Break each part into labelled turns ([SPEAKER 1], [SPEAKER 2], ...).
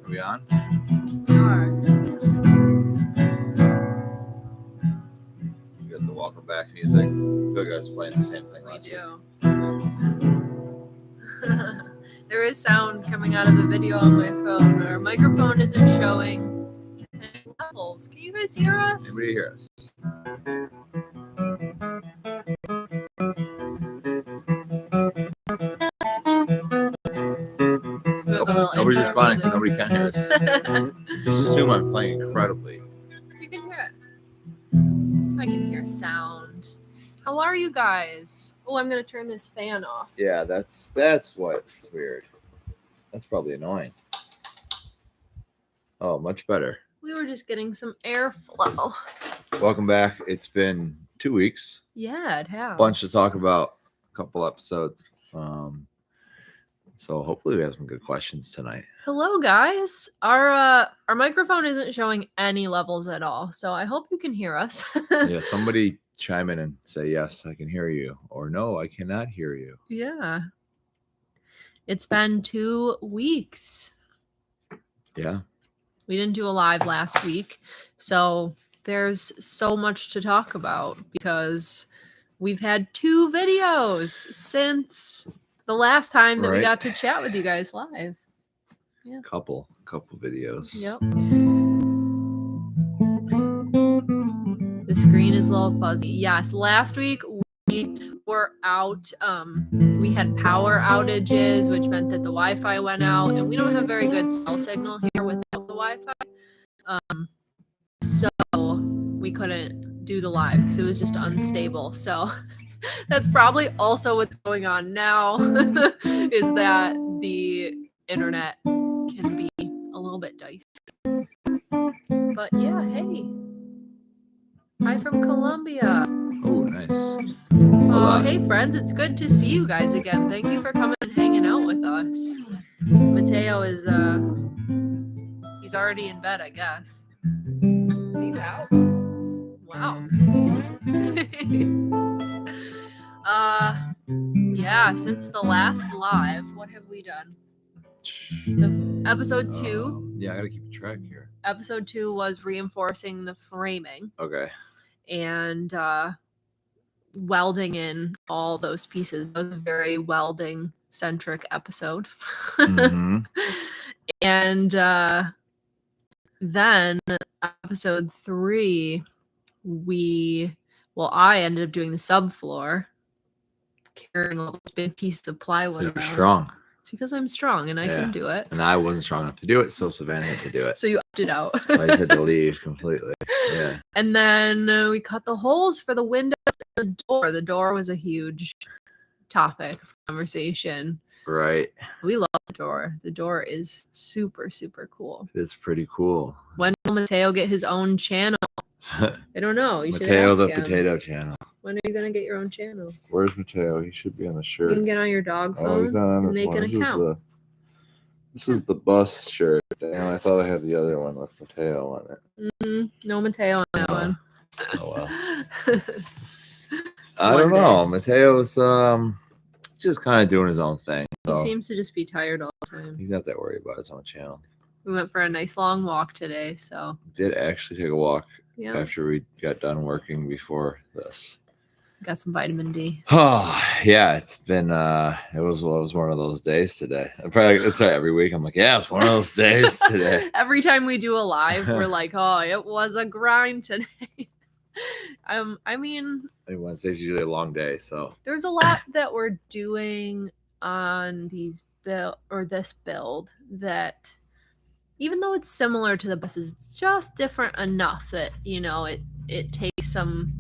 [SPEAKER 1] we on?
[SPEAKER 2] We are.
[SPEAKER 1] You got the welcome back music. I feel like I was playing the same thing last
[SPEAKER 2] We do. There is sound coming out of the video on my phone, but our microphone isn't showing any levels. Can you guys hear us?
[SPEAKER 1] Anybody hear us? Nobody's responding, so nobody can hear us. Just assume I'm playing incredibly.
[SPEAKER 2] You can hear it. I can hear sound. How are you guys? Oh, I'm gonna turn this fan off.
[SPEAKER 1] Yeah, that's what's weird. That's probably annoying. Oh, much better.
[SPEAKER 2] We were just getting some airflow.
[SPEAKER 1] Welcome back. It's been 2 weeks.
[SPEAKER 2] Yeah, it has.
[SPEAKER 1] Bunch to talk about. A couple episodes. So hopefully we have some good questions tonight.
[SPEAKER 2] Hello, guys. Our microphone isn't showing any levels at all, so I hope you can hear us.
[SPEAKER 1] Yeah, somebody chime in and say, yes, I can hear you, or no, I cannot hear you.
[SPEAKER 2] Yeah. It's been 2 weeks.
[SPEAKER 1] Yeah.
[SPEAKER 2] We didn't do a live last week, so there's so much to talk about because we've had 2 videos since the last time that we got to chat with you guys live. Yeah.
[SPEAKER 1] Couple videos.
[SPEAKER 2] Yep. The screen is a little fuzzy. Yes, last week we were out. We had power outages, which meant that the Wi-Fi went out, and we don't have very good cell signal here without the Wi-Fi. So we couldn't do the live because it was just unstable. So that's probably also what's going on now is that the internet can be a little bit dicey. But yeah, hey. Hi from Colombia.
[SPEAKER 1] Oh, nice.
[SPEAKER 2] Oh, hey friends, it's good to see you guys again. Thank you for coming and hanging out with us. Mateo is he's already in bed, I guess. Are you out? Wow. Yeah, since the last live, what have we done? Episode 2.
[SPEAKER 1] Yeah, I gotta keep track here.
[SPEAKER 2] Episode 2 was reinforcing the framing.
[SPEAKER 1] Okay.
[SPEAKER 2] And welding in all those pieces. That was a very welding centric episode.
[SPEAKER 1] Mm-hmm.
[SPEAKER 2] And then episode 3, I ended up doing the subfloor, carrying all those big pieces of plywood.
[SPEAKER 1] You're strong.
[SPEAKER 2] It's because I'm strong and I can do it.
[SPEAKER 1] And I wasn't strong enough to do it, so Savannah had to do it.
[SPEAKER 2] So you opted out.
[SPEAKER 1] So I just had to leave completely. Yeah.
[SPEAKER 2] And then we cut the holes for the windows and the door. The door was a huge topic of conversation.
[SPEAKER 1] Right.
[SPEAKER 2] We love the door. The door is super, super cool.
[SPEAKER 1] It's pretty cool.
[SPEAKER 2] When will Mateo get his own channel? I don't know. You
[SPEAKER 1] Mateo
[SPEAKER 2] should ask
[SPEAKER 1] the
[SPEAKER 2] him.
[SPEAKER 1] Potato Channel.
[SPEAKER 2] When are you going to get your own channel?
[SPEAKER 1] Where's Mateo? He should be on the shirt.
[SPEAKER 2] You can get on your dog phone.
[SPEAKER 1] Oh, he's not on
[SPEAKER 2] and
[SPEAKER 1] this
[SPEAKER 2] make
[SPEAKER 1] one.
[SPEAKER 2] an
[SPEAKER 1] This
[SPEAKER 2] account.
[SPEAKER 1] This is the bus shirt. Damn, I thought I had the other one with Mateo on it.
[SPEAKER 2] No Mateo on that one.
[SPEAKER 1] Oh well. I don't know. Mateo's just kind of doing his own thing.
[SPEAKER 2] He
[SPEAKER 1] So
[SPEAKER 2] seems to just be tired all the time.
[SPEAKER 1] he's not that worried about his own channel.
[SPEAKER 2] We went for a nice long walk today, so
[SPEAKER 1] Did actually take a walk
[SPEAKER 2] yeah.
[SPEAKER 1] after we got done working before this.
[SPEAKER 2] Got some vitamin D.
[SPEAKER 1] Oh yeah, it's been it was one of those days today. I'm probably it's right every week. I'm like, yeah, it's one of those days today.
[SPEAKER 2] Every time we do a live, we're like, oh, it was a grind today. I mean,
[SPEAKER 1] Wednesday's usually a long day, so
[SPEAKER 2] there's a lot that we're doing on this build that even though it's similar to the buses, it's just different enough that, you know, it takes some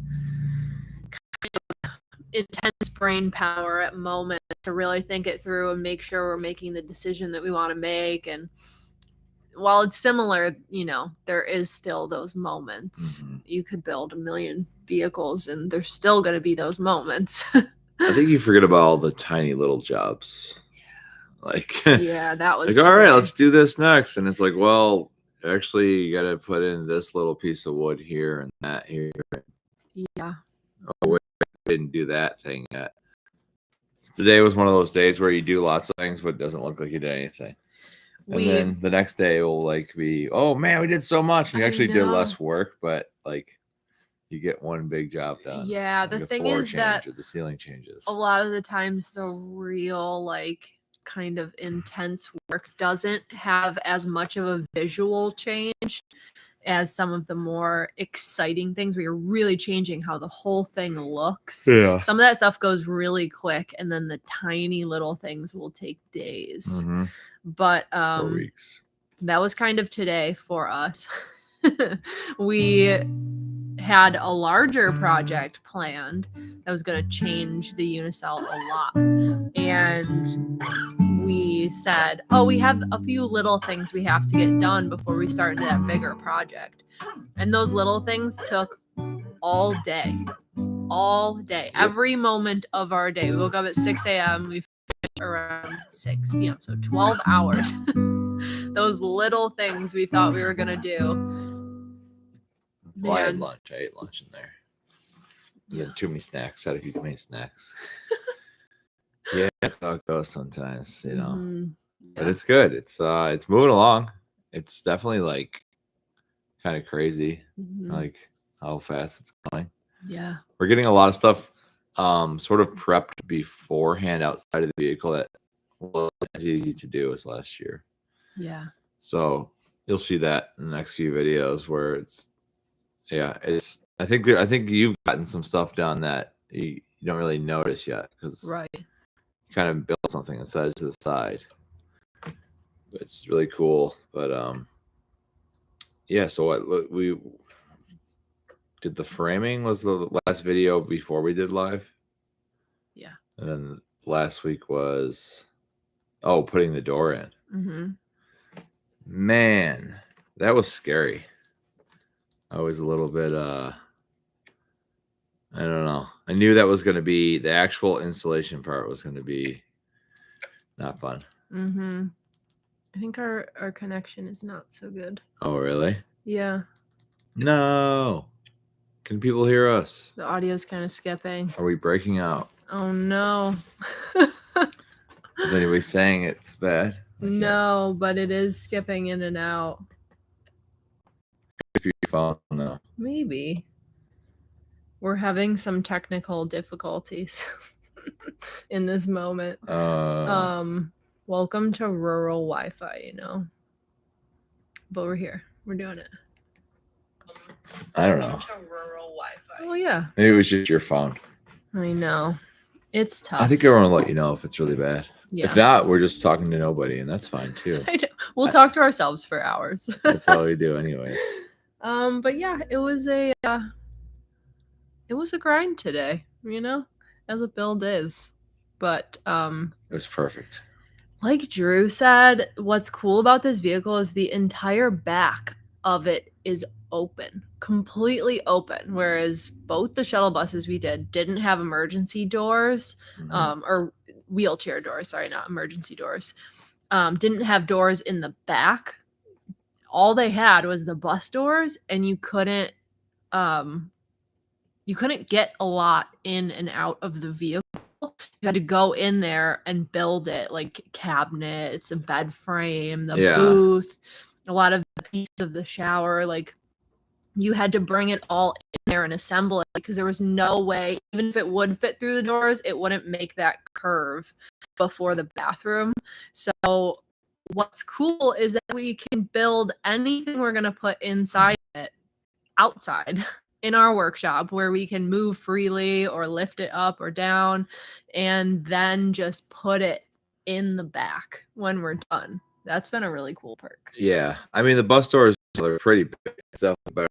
[SPEAKER 2] kind of intense brain power at moments to really think it through and make sure we're making the decision that we want to make. And while it's similar, you know, there is still those moments. Mm-hmm. You could build 1 million vehicles and there's still going to be those moments.
[SPEAKER 1] I think you forget about all the tiny little jobs. Like,
[SPEAKER 2] yeah, that was
[SPEAKER 1] like, all right, let's do this next. And it's like, well, actually, you got to put in this little piece of wood here and that here.
[SPEAKER 2] Yeah.
[SPEAKER 1] Oh, wait, I didn't do that thing yet. Today was one of those days where you do lots of things, but it doesn't look like you did anything. And then the next day will like be, oh man, we did so much. And you actually did less work, but like you get one big job done.
[SPEAKER 2] Yeah,
[SPEAKER 1] like
[SPEAKER 2] the thing is that
[SPEAKER 1] or the ceiling changes.
[SPEAKER 2] a lot of the times the real like kind of intense work doesn't have as much of a visual change as some of the more exciting things where you're really changing how the whole thing looks.
[SPEAKER 1] Yeah.
[SPEAKER 2] Some of that stuff goes really quick, and then the tiny little things will take days.
[SPEAKER 1] Mm-hmm.
[SPEAKER 2] But
[SPEAKER 1] or weeks.
[SPEAKER 2] That was kind of today for us. We had a larger project planned that was going to change the unicell a lot. And we said, oh, we have a few little things we have to get done before we start into that bigger project. And those little things took all day. Every moment of our day. We woke up at 6 a.m. We finished around 6 p.m. So 12 hours. Those little things we thought we were going to do.
[SPEAKER 1] Well, I had lunch. I ate lunch in there. And then too many snacks. Had a few too many snacks. Yeah, that's how it goes sometimes, you know.
[SPEAKER 2] Mm-hmm. Yeah.
[SPEAKER 1] But it's good. It's moving along. It's definitely like kind of crazy, like how fast it's going.
[SPEAKER 2] Yeah.
[SPEAKER 1] We're getting a lot of stuff sort of prepped beforehand outside of the vehicle that wasn't as easy to do as last year.
[SPEAKER 2] Yeah.
[SPEAKER 1] So you'll see that in the next few videos where it's I think you've gotten some stuff done that you don't really notice yet because you kind of built something and set it to the side. It's really cool, but yeah. So what we did, the framing was the last video before we did live.
[SPEAKER 2] Yeah.
[SPEAKER 1] And then last week was putting the door in.
[SPEAKER 2] Mm-hmm.
[SPEAKER 1] Man, that was scary. I was a little bit I don't know. I knew that was going to be the actual installation part was going to be not fun.
[SPEAKER 2] Mm-hmm. I think our connection is not so good.
[SPEAKER 1] Oh, really?
[SPEAKER 2] Yeah.
[SPEAKER 1] No. Can people hear us?
[SPEAKER 2] The audio's kind of skipping.
[SPEAKER 1] Are we breaking out?
[SPEAKER 2] Oh, no.
[SPEAKER 1] Is anybody saying it's bad?
[SPEAKER 2] No, but it is skipping in and out.
[SPEAKER 1] Your phone, no.
[SPEAKER 2] Maybe. We're having some technical difficulties in this moment. Welcome to rural Wi-Fi, you know. But we're here. We're doing it.
[SPEAKER 1] I don't know.
[SPEAKER 2] To rural Wi-Fi. Oh, yeah.
[SPEAKER 1] Maybe it was just your phone.
[SPEAKER 2] I know. It's tough.
[SPEAKER 1] I think everyone will let you know if it's really bad.
[SPEAKER 2] Yeah.
[SPEAKER 1] If not, we're just talking to nobody, and that's fine too.
[SPEAKER 2] I know. We'll talk to ourselves for hours.
[SPEAKER 1] That's all we do, anyways.
[SPEAKER 2] But yeah, it was a grind today, you know, as a build is. But
[SPEAKER 1] it was perfect.
[SPEAKER 2] Like Drew said, what's cool about this vehicle is the entire back of it is open, completely open, whereas both the shuttle buses we didn't have emergency doors, or wheelchair doors, sorry, not emergency doors, didn't have doors in the back. All they had was the bus doors, and you couldn't get a lot in and out of the vehicle. You had to go in there and build it, like cabinets, a bed frame, the booth, a lot of the pieces of the shower. Like, you had to bring it all in there and assemble it because there was no way, even if it would fit through the doors, it wouldn't make that curve before the bathroom. So what's cool is that we can build anything we're going to put inside it outside in our workshop, where we can move freely or lift it up or down, and then just put it in the back when we're done. That's been a really cool perk.
[SPEAKER 1] Yeah. I mean, the bus doors are pretty big. It's definitely better.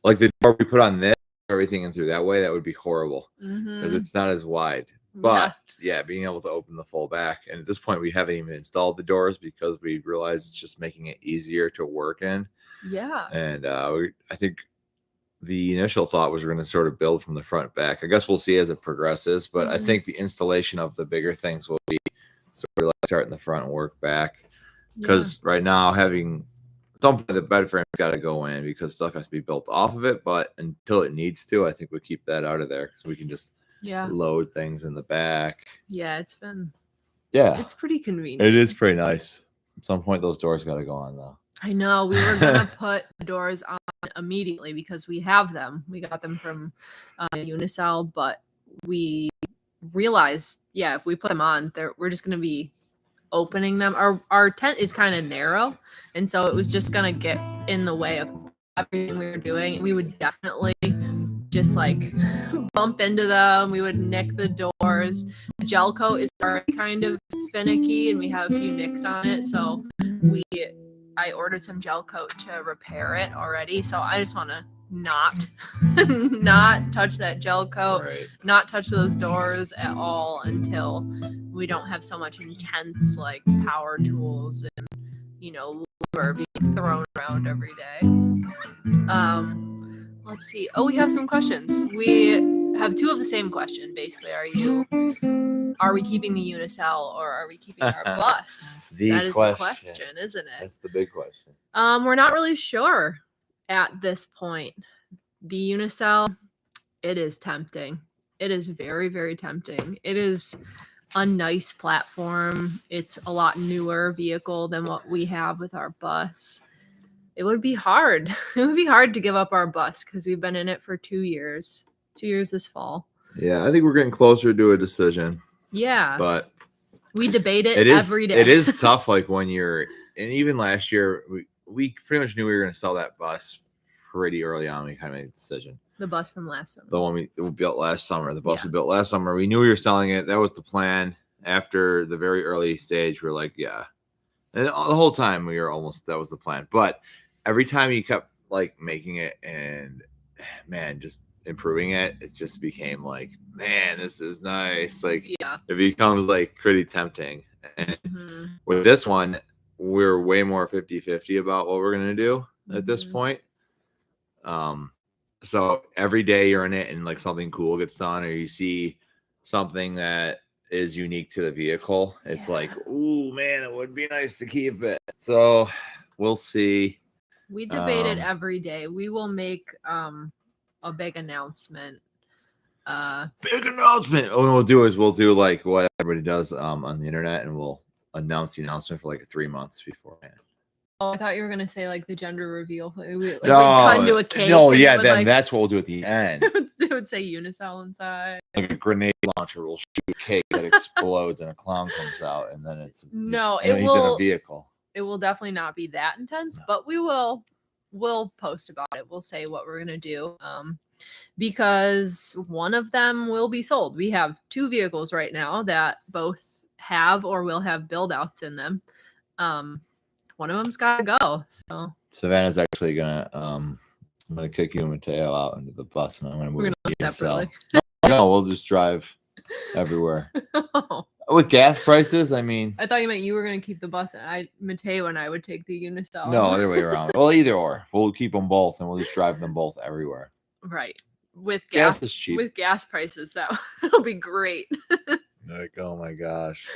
[SPEAKER 1] Like the door we put on this, everything in through that way, that would be horrible because it's not as wide. But yeah, being able to open the full back. And at this point, we haven't even installed the doors because we realized it's just making it easier to work in.
[SPEAKER 2] Yeah.
[SPEAKER 1] And I think the initial thought was we're going to sort of build from the front back. I guess we'll see as it progresses. But I think the installation of the bigger things will be sort of like start in the front and work back. Because right now, having some point the bed frame's got to go in because stuff has to be built off of it. But until it needs to, I think we keep that out of there because we can just load things in the back.
[SPEAKER 2] Yeah, it's been
[SPEAKER 1] Yeah,
[SPEAKER 2] It's pretty convenient.
[SPEAKER 1] it is pretty nice. At some point, those doors got to go on though.
[SPEAKER 2] I know. We were gonna put the doors on immediately because we have them. We got them from Unicell, but we realized, yeah, if we put them on, we're just gonna be opening them. Our tent is kind of narrow, and so it was just gonna get in the way of everything we were doing. We would definitely just like bump into them. We would nick the doors. The gel coat is already kind of finicky, and we have a few nicks on it, so I ordered some gel coat to repair it already. So I just want to not touch that gel coat,
[SPEAKER 1] Right.
[SPEAKER 2] not touch those doors at all until we don't have so much intense like power tools and lumber being thrown around every day. Let's see. Oh, we have some questions. We have two of the same question. Basically, are we keeping the Unicell or are we keeping our bus? That is the question, isn't it?
[SPEAKER 1] That's the big question.
[SPEAKER 2] We're not really sure at this point. The Unicell, it is tempting. It is very, very tempting. It is a nice platform. It's a lot newer vehicle than what we have with our bus. It would be hard. It would be hard to give up our bus because we've been in it for 2 years. 2 years this fall.
[SPEAKER 1] Yeah, I think we're getting closer to a decision.
[SPEAKER 2] Yeah.
[SPEAKER 1] But
[SPEAKER 2] we debate it every day.
[SPEAKER 1] It is tough, like when and even last year, we pretty much knew we were going to sell that bus pretty early on. We kind of made the decision.
[SPEAKER 2] The bus from last summer.
[SPEAKER 1] The one we built last summer. The bus we built last summer. We knew we were selling it. That was the plan. After the very early stage, we were like, yeah. And the whole time that was the plan. But every time you kept like making it and man, just improving it, it just became like, man, this is nice. Like it becomes like pretty tempting. And with this one, we're way more 50-50 about what we're gonna do at this point. So every day you're in it and like something cool gets done or you see something that is unique to the vehicle, it's like, ooh man, it would be nice to keep it. So we'll see.
[SPEAKER 2] We debate it every day. We will make a big announcement.
[SPEAKER 1] Big announcement. What we'll do like what everybody does on the internet, and we'll announce the announcement for like 3 months beforehand.
[SPEAKER 2] Oh, I thought you were gonna say like the gender reveal. We'd cut into a cake.
[SPEAKER 1] No, yeah, then that's what we'll do at the end.
[SPEAKER 2] It would say Unicell inside.
[SPEAKER 1] Like a grenade launcher will shoot a cake that explodes and a clown comes out, and then he's in a vehicle.
[SPEAKER 2] It will definitely not be that intense, but we'll post about it. We'll say what we're gonna do. Because one of them will be sold. We have 2 vehicles right now that both have or will have build outs in them. One of them's gotta go. So
[SPEAKER 1] Savannah's actually gonna I'm gonna kick you and Mateo out into the bus, and I'm gonna move separately. No, we'll just drive everywhere. With gas prices, I mean,
[SPEAKER 2] I thought you meant you were gonna keep the bus, and Mateo and I would take the Unicell.
[SPEAKER 1] No, other way around. Well, either or. We'll keep them both, and we'll just drive them both everywhere.
[SPEAKER 2] Right. With
[SPEAKER 1] gas is cheap.
[SPEAKER 2] With gas prices, that'll be great.
[SPEAKER 1] Like, oh my gosh.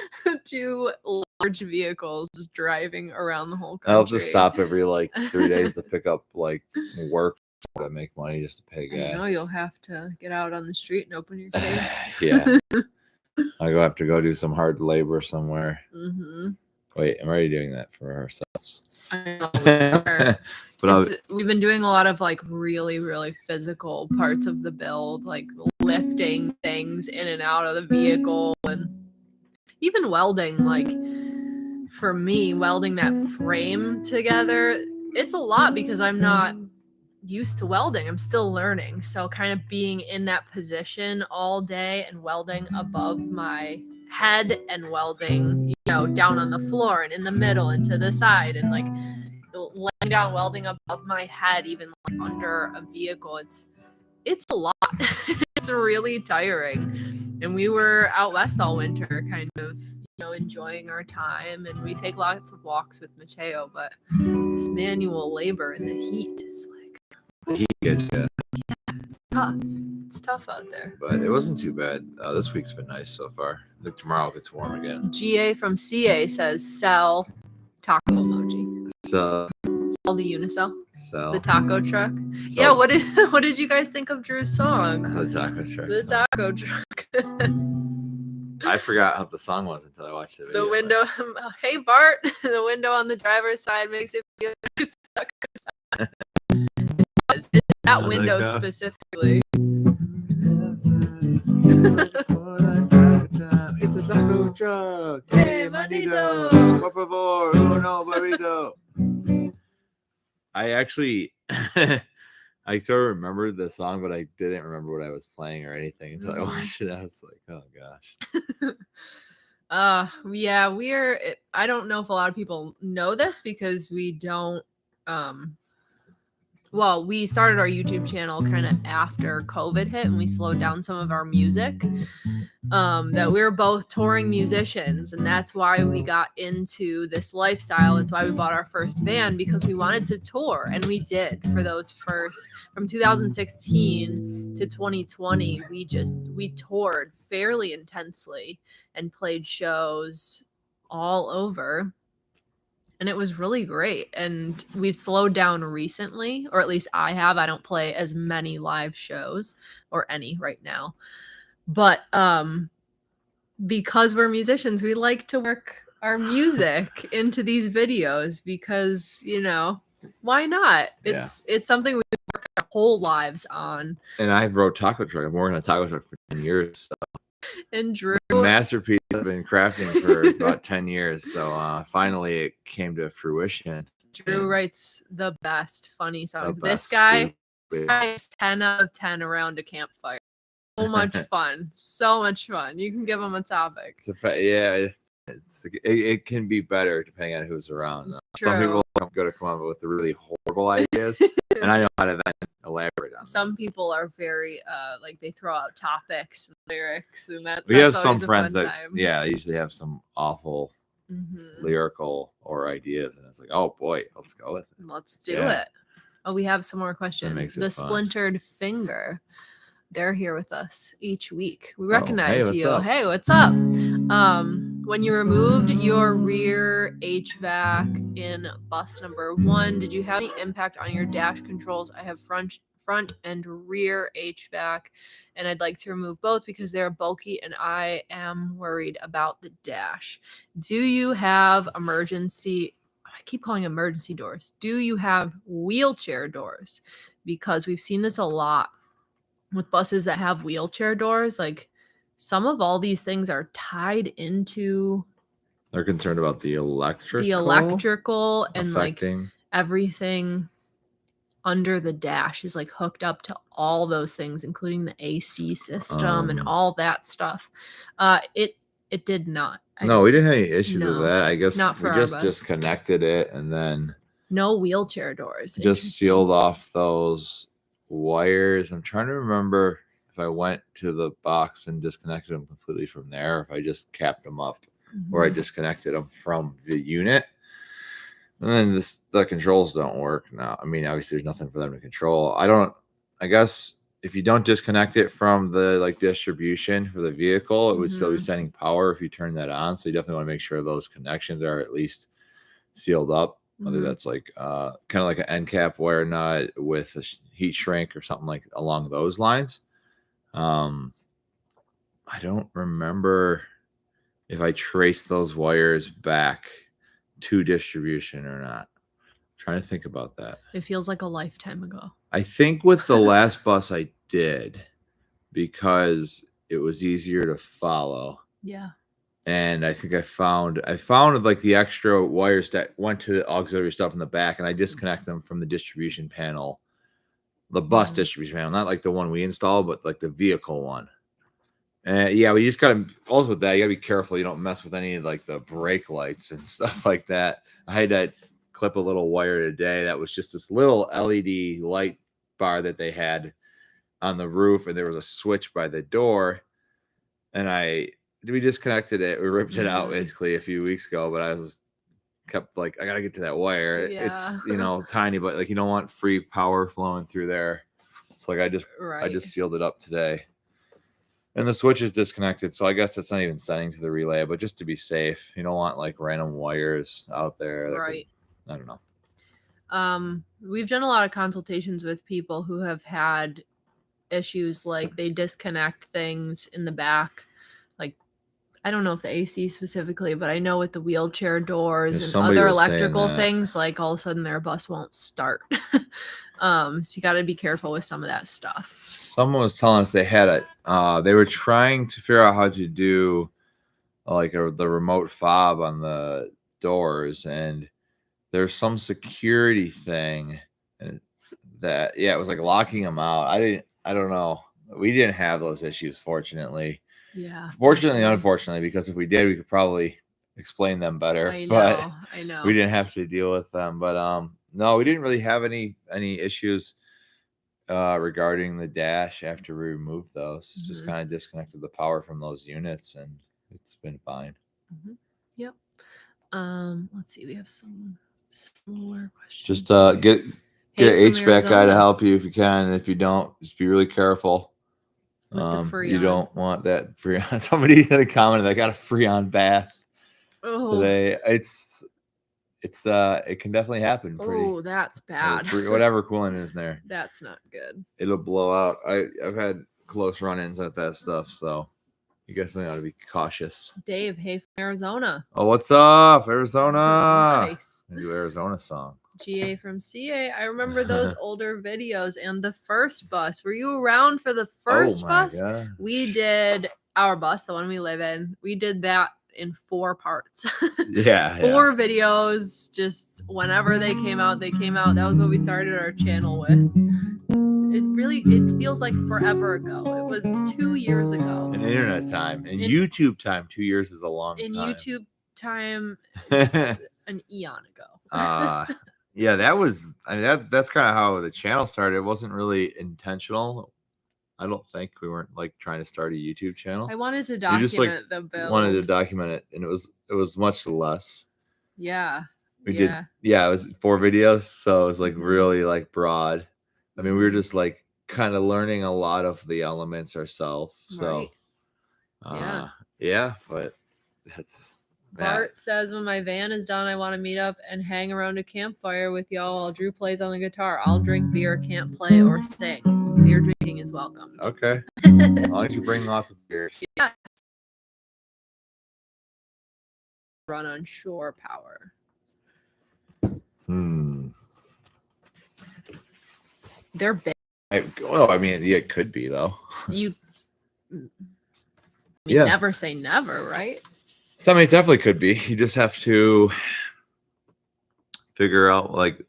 [SPEAKER 2] 2 large vehicles just driving around the whole country.
[SPEAKER 1] I'll just stop every like 3 days to pick up like work to make money just to pay gas.
[SPEAKER 2] I know you'll have to get out on the street and open your case.
[SPEAKER 1] Yeah. I'll have to go do some hard labor somewhere. Wait, I'm already doing that for ourselves.
[SPEAKER 2] I know. But we've been doing a lot of like really, really physical parts of the build, like lifting things in and out of the vehicle and even welding. Like for me, welding that frame together, it's a lot because I'm not used to welding. I'm still learning. So kind of being in that position all day and welding above my head and welding, down on the floor and in the middle and to the side and like laying down welding above my head, even like under a vehicle. It's a lot. It's really tiring. And we were out west all winter kind of, enjoying our time, and we take lots of walks with Mateo, but this manual labor in the heat is like
[SPEAKER 1] the heat gets you.
[SPEAKER 2] Yeah, it's tough. It's tough out there.
[SPEAKER 1] But it wasn't too bad. This week's been nice so far. I think tomorrow it gets warm again.
[SPEAKER 2] GA from CA says sell taco emoji.
[SPEAKER 1] Sell
[SPEAKER 2] the Unicell.
[SPEAKER 1] Sell
[SPEAKER 2] the taco truck. Yeah, what did you guys think of Drew's song?
[SPEAKER 1] The taco truck.
[SPEAKER 2] The taco truck.
[SPEAKER 1] I forgot how the song was until I watched the video.
[SPEAKER 2] The window, hey Bart, the window on the driver's side makes it feel like it's stuck. It's that window like specifically.
[SPEAKER 1] It's a taco truck.
[SPEAKER 2] Hey, manito.
[SPEAKER 1] Por favor, uno burrito. I actually, I sort of remembered the song, but I didn't remember what I was playing or anything until I watched it. I was like, oh gosh.
[SPEAKER 2] Yeah, I don't know if a lot of people know this because we don't, well, we started our YouTube channel kind of after COVID hit and we slowed down some of our music. That we were both touring musicians, and that's why we got into this lifestyle. It's why we bought our first van, because we wanted to tour, and we did for those first, from 2016 to 2020. We toured fairly intensely and played shows all over. And it was really great. And we've slowed down recently, or at least I have. I don't play as many live shows or any right now. But because we're musicians, we like to work our music into these videos because, why not? It's something we work our whole lives on.
[SPEAKER 1] And I wrote taco truck. I've been working on a taco truck for 10 years. So.
[SPEAKER 2] And Drew,
[SPEAKER 1] masterpiece I've been crafting for about 10 years. So finally it came to fruition.
[SPEAKER 2] Drew writes the best funny songs. This guy is 10 out of 10 around a campfire. So much fun. So much fun. You can give them a topic.
[SPEAKER 1] It can be better depending on who's around. Some people don't go to come up with the really horrible ideas, and I know how to then elaborate on
[SPEAKER 2] Some people are very like they throw out topics and lyrics, and
[SPEAKER 1] we have some friends that usually have some awful lyrical or ideas, and it's like, oh boy, let's go with it.
[SPEAKER 2] Let's do it. Oh, we have some more questions. The Splintered Finger. They're here with us each week. We recognize you.
[SPEAKER 1] Up?
[SPEAKER 2] Hey, what's up? When you removed your rear HVAC in bus number 1, did you have any impact on your dash controls? I have front and rear HVAC, and I'd like to remove both because they're bulky and I am worried about the dash. Do you have emergency? I keep calling emergency doors. Do you have wheelchair doors? Because we've seen this a lot with buses that have wheelchair doors. Like, some of all these things are tied into.
[SPEAKER 1] They're concerned about the electrical
[SPEAKER 2] and affecting. Like everything under the dash is like hooked up to all those things, including the AC system and all that stuff. It did not.
[SPEAKER 1] No, we didn't have any issues with that. I guess we just disconnected it and then
[SPEAKER 2] no wheelchair doors.
[SPEAKER 1] Just sealed off those wires. I'm trying to remember if I went to the box and disconnected them completely from there, or if I just capped them up, or I disconnected them from the unit. And then the controls don't work now. I mean, obviously there's nothing for them to control. I guess if you don't disconnect it from the distribution for the vehicle, it would still be sending power if you turn that on. So you definitely want to make sure those connections are at least sealed up. Whether that's like kind of like an end cap wire nut with a heat shrink or something like along those lines. I don't remember if I traced those wires back to distribution or not. I'm trying to think about that.
[SPEAKER 2] It feels like a lifetime ago.
[SPEAKER 1] I think with the last bus I did, because it was easier to follow.
[SPEAKER 2] Yeah.
[SPEAKER 1] And I think I found like the extra wires that went to the auxiliary stuff in the back, and I disconnect them from the distribution panel, the bus distribution panel, not like the one we installed, but like the vehicle one. And we just gotta also with that, you gotta be careful you don't mess with any of like the brake lights and stuff like that. I had to clip a little wire today that was just this little LED light bar that they had on the roof, and there was a switch by the door, and we disconnected it. We ripped it out basically a few weeks ago, but I kept like, I gotta get to that wire. It's tiny, but like you don't want free power flowing through there. So like I just sealed it up today. And the switch is disconnected, so I guess it's not even sending to the relay, but just to be safe, you don't want like random wires out there. I don't know.
[SPEAKER 2] We've done a lot of consultations with people who have had issues like they disconnect things in the back, like I don't know if the AC specifically, but I know with the wheelchair doors and
[SPEAKER 1] somebody
[SPEAKER 2] other
[SPEAKER 1] was saying
[SPEAKER 2] electrical
[SPEAKER 1] that.
[SPEAKER 2] things, like all of a sudden their bus won't start. So you got to be careful with some of that stuff.
[SPEAKER 1] Someone was telling us they had it. They were trying to figure out how to do like the remote fob on the doors, and there's some security thing that it was like locking them out. I don't know. We didn't have those issues, fortunately.
[SPEAKER 2] Yeah.
[SPEAKER 1] Fortunately, unfortunately, because if we did, we could probably explain them better.
[SPEAKER 2] I
[SPEAKER 1] know.
[SPEAKER 2] know.
[SPEAKER 1] We didn't have to deal with them. But no, we didn't really have any issues regarding the dash after we removed those. It's just kind of disconnected the power from those units, and it's been fine.
[SPEAKER 2] Yep. Let's see. We have some more questions.
[SPEAKER 1] Just get an HVAC guy to help you if you can. And if you don't, just be really careful.
[SPEAKER 2] With the Freon.
[SPEAKER 1] You don't want that Freon. Somebody had a comment. I got a Freon bath today. It can definitely happen.
[SPEAKER 2] That's bad.
[SPEAKER 1] Whatever coolant is in there.
[SPEAKER 2] That's not good.
[SPEAKER 1] It'll blow out. I've had close run-ins at that stuff, so you definitely ought to be cautious.
[SPEAKER 2] Dave, hey from Arizona.
[SPEAKER 1] Oh, what's up, Arizona?
[SPEAKER 2] Nice.
[SPEAKER 1] I do Arizona song.
[SPEAKER 2] GA from CA. I remember those older videos and the first bus. Were you around for the first bus?
[SPEAKER 1] God.
[SPEAKER 2] We did our bus, the one we live in. We did that in 4 parts. 4 videos. Just whenever they came out, they came out. That was what we started our channel with. It feels like forever ago. It was 2 years ago.
[SPEAKER 1] In internet time. In YouTube time, 2 years is a long time.
[SPEAKER 2] In YouTube time, it's an eon ago.
[SPEAKER 1] Yeah, that's kind of how the channel started. It wasn't really intentional. I don't think we weren't like trying to start a YouTube channel.
[SPEAKER 2] I wanted to document the build.
[SPEAKER 1] Wanted to document it, and it was much less.
[SPEAKER 2] Yeah.
[SPEAKER 1] We did. Yeah, it was 4 videos, so it was like really like broad. I mean, we were just like kind of learning a lot of the elements ourselves. So, yeah, but that's.
[SPEAKER 2] Bart says, when my van is done, I want to meet up and hang around a campfire with y'all while Drew plays on the guitar. I'll drink beer, can't play or sing. Beer drinking is welcome.
[SPEAKER 1] Okay. As long as you bring lots of beer.
[SPEAKER 2] Yeah. Run on shore power. They're big.
[SPEAKER 1] I mean, it could be, though.
[SPEAKER 2] You never say never, right?
[SPEAKER 1] I mean, it definitely could be. You just have to figure out like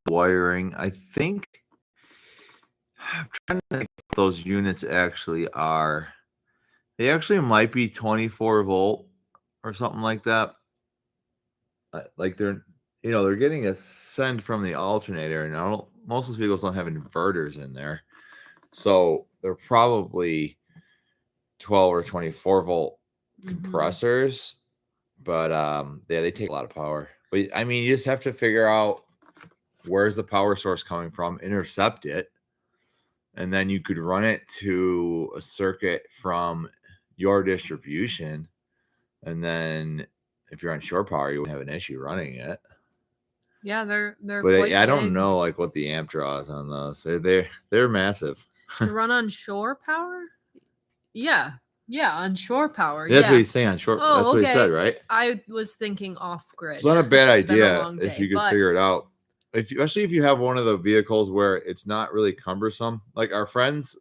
[SPEAKER 1] wiring. I think I'm trying to think what those units actually are. They actually might be 24 volt or something like that. Like they're getting a send from the alternator, and most of those vehicles don't have inverters in there, so they're probably 12 or 24 volt compressors, but they take a lot of power. But I mean, you just have to figure out where's the power source coming from, intercept it, and then you could run it to a circuit from your distribution, and then if you're on shore power, you won't have an issue running it.
[SPEAKER 2] Yeah, they're
[SPEAKER 1] but I don't know like what the amp draw is on those. They're massive.
[SPEAKER 2] To run on shore power? Yeah, on shore power.
[SPEAKER 1] That's what he's saying, on shore. That's what he said, right?
[SPEAKER 2] I was thinking off grid.
[SPEAKER 1] It's not a bad idea if you could figure it out. Especially if you have one of the vehicles where it's not really cumbersome. Like our friends,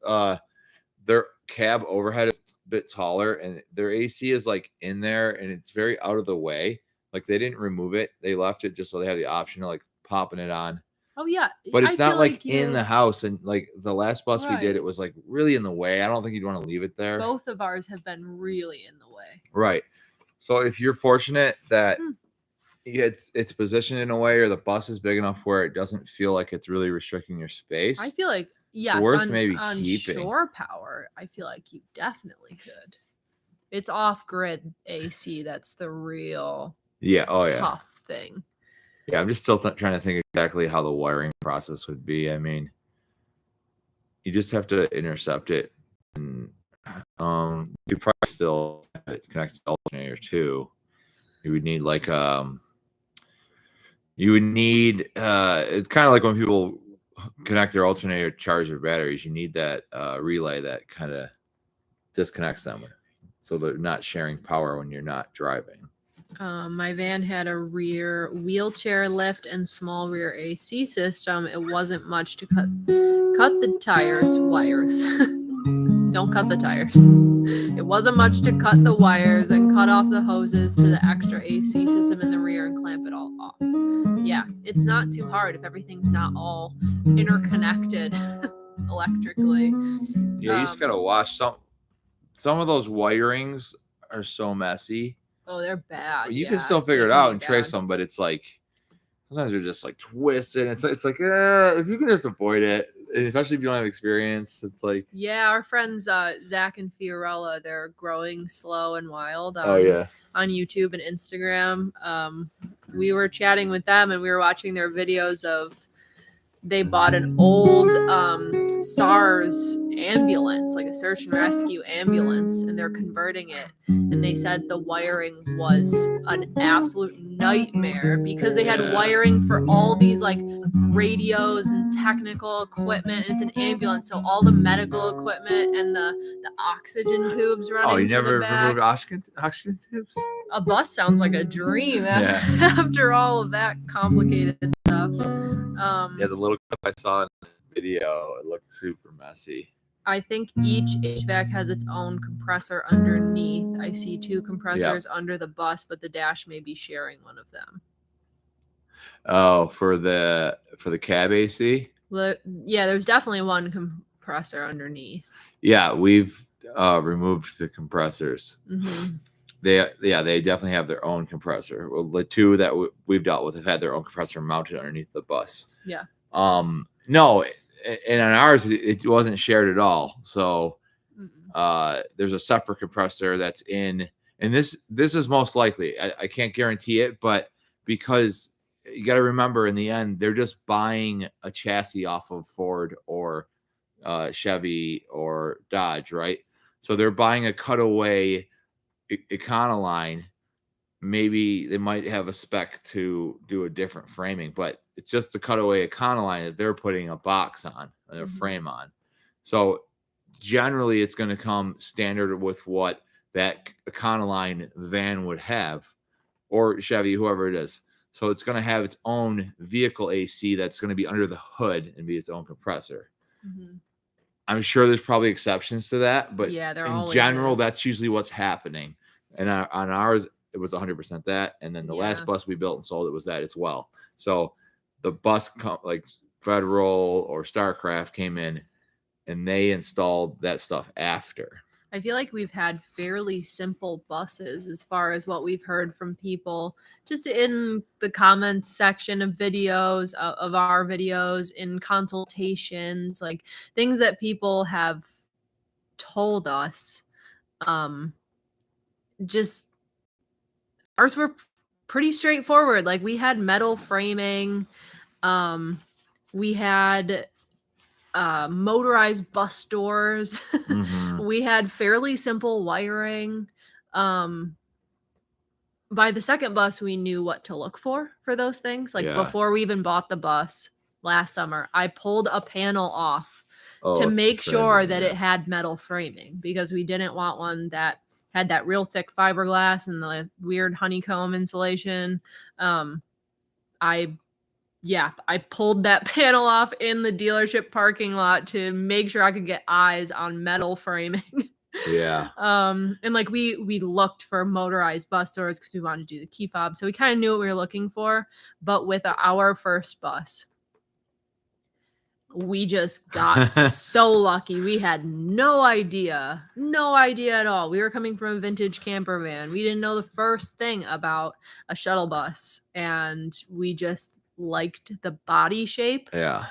[SPEAKER 1] their cab overhead is a bit taller, and their AC is like in there, and it's very out of the way. Like they didn't remove it; they left it just so they have the option of like popping it on.
[SPEAKER 2] Oh yeah,
[SPEAKER 1] but it's not like in the house. And like the last bus we did, it was like really in the way. I don't think you'd want to leave it there.
[SPEAKER 2] Both of ours have been really in the way.
[SPEAKER 1] Right. So if you're fortunate that it's positioned in a way, or the bus is big enough where it doesn't feel like it's really restricting your space,
[SPEAKER 2] I feel like
[SPEAKER 1] it's worth maybe
[SPEAKER 2] on
[SPEAKER 1] keeping.
[SPEAKER 2] Shore power, I feel like you definitely could. It's off grid AC. That's the real tough thing.
[SPEAKER 1] Yeah, I'm just still trying to think exactly how the wiring process would be. I mean, you just have to intercept it, and you probably still connect the alternator too. You would need like it's kind of like when people connect their alternator to charge their batteries. You need that relay that kind of disconnects them. so they're not sharing power when you're not driving.
[SPEAKER 2] My van had a rear wheelchair lift and small rear AC system. It wasn't much to cut the tires wires. Don't cut the tires. It wasn't much to cut the wires and cut off the hoses to the extra AC system in the rear and clamp it all off. Yeah, it's not too hard if everything's not all interconnected electrically.
[SPEAKER 1] Yeah, you just gotta watch some of those wirings are so messy.
[SPEAKER 2] Oh, they're bad.
[SPEAKER 1] You can still figure it out and trace them, but it's like sometimes they're just like twisted. It's like if you can just avoid it, especially if you don't have experience, it's like
[SPEAKER 2] our friends Zach and Fiorella, they're growing slow and wild on YouTube and Instagram. We were chatting with them and we were watching their videos of they bought an old SARS ambulance, like a search and rescue ambulance, and they're converting it. And they said the wiring was an absolute nightmare because they had wiring for all these like radios and technical equipment. And it's an ambulance, so all the medical equipment and the oxygen tubes running.
[SPEAKER 1] Oh, you
[SPEAKER 2] to
[SPEAKER 1] never
[SPEAKER 2] the back.
[SPEAKER 1] removed oxygen tubes?
[SPEAKER 2] A bus sounds like a dream after all of that complicated stuff.
[SPEAKER 1] The little clip I saw in the video, it looked super messy.
[SPEAKER 2] I think each HVAC has its own compressor underneath. I see 2 compressors under the bus, but the dash may be sharing one of them.
[SPEAKER 1] Oh, for the cab AC?
[SPEAKER 2] There's definitely one compressor underneath.
[SPEAKER 1] Yeah, we've removed the compressors.
[SPEAKER 2] Mm-hmm.
[SPEAKER 1] They definitely have their own compressor. Well, the 2 that we've dealt with have had their own compressor mounted underneath the bus.
[SPEAKER 2] Yeah.
[SPEAKER 1] No, and on ours it wasn't shared at all. So there's a separate compressor that's in, and this is most likely. I can't guarantee it, but because you got to remember in the end they're just buying a chassis off of Ford or Chevy or Dodge, right? So they're buying a cutaway Econoline. Maybe they might have a spec to do a different framing, but it's just the cutaway Econoline that they're putting a box on, a frame on. So generally it's going to come standard with what that Econoline van would have, or Chevy, whoever it is. So it's going to have its own vehicle AC that's going to be under the hood and be its own compressor.
[SPEAKER 2] Mm-hmm.
[SPEAKER 1] I'm sure there's probably exceptions to that, but in general, that's usually what's happening. And on ours, it was 100% that. And then the last bus we built and sold, it was that as well. So the bus, like Federal or Starcraft, came in and they installed that stuff after.
[SPEAKER 2] I feel like we've had fairly simple buses as far as what we've heard from people just in the comments section of videos, of our videos, in consultations, like things that people have told us. Just ours were pretty straightforward. Like we had metal framing. We had motorized bus doors.
[SPEAKER 1] Mm-hmm.
[SPEAKER 2] We had fairly simple wiring. By the second bus, we knew what to look for those things. Like before we even bought the bus last summer, I pulled a panel off to make sure that it had metal framing, because we didn't want one that had that real thick fiberglass and the weird honeycomb insulation. I pulled that panel off in the dealership parking lot to make sure I could get eyes on metal framing.
[SPEAKER 1] Yeah.
[SPEAKER 2] And like we looked for motorized bus doors because we wanted to do the key fob. So we kind of knew what we were looking for. But with our first bus, we just got so lucky. We had no idea at all. We were coming from a vintage camper van. We didn't know the first thing about a shuttle bus. And we just liked the body shape.
[SPEAKER 1] Yeah.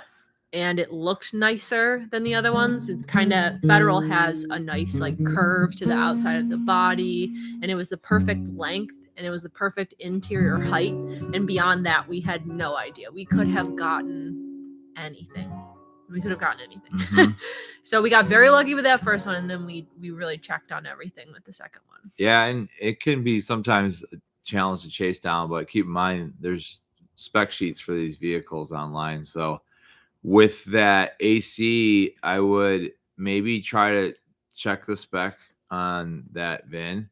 [SPEAKER 2] And it looked nicer than the other ones. It's kind of, Federal has a nice like curve to the outside of the body, and it was the perfect length, and it was the perfect interior height. And beyond that, we had no idea. We could have gotten anything.
[SPEAKER 1] Mm-hmm.
[SPEAKER 2] So we got very lucky with that first one, and then we really checked on everything with the second one.
[SPEAKER 1] Yeah, and it can be sometimes a challenge to chase down, but keep in mind there's spec sheets for these vehicles online. So with that AC, I would maybe try to check the spec on that VIN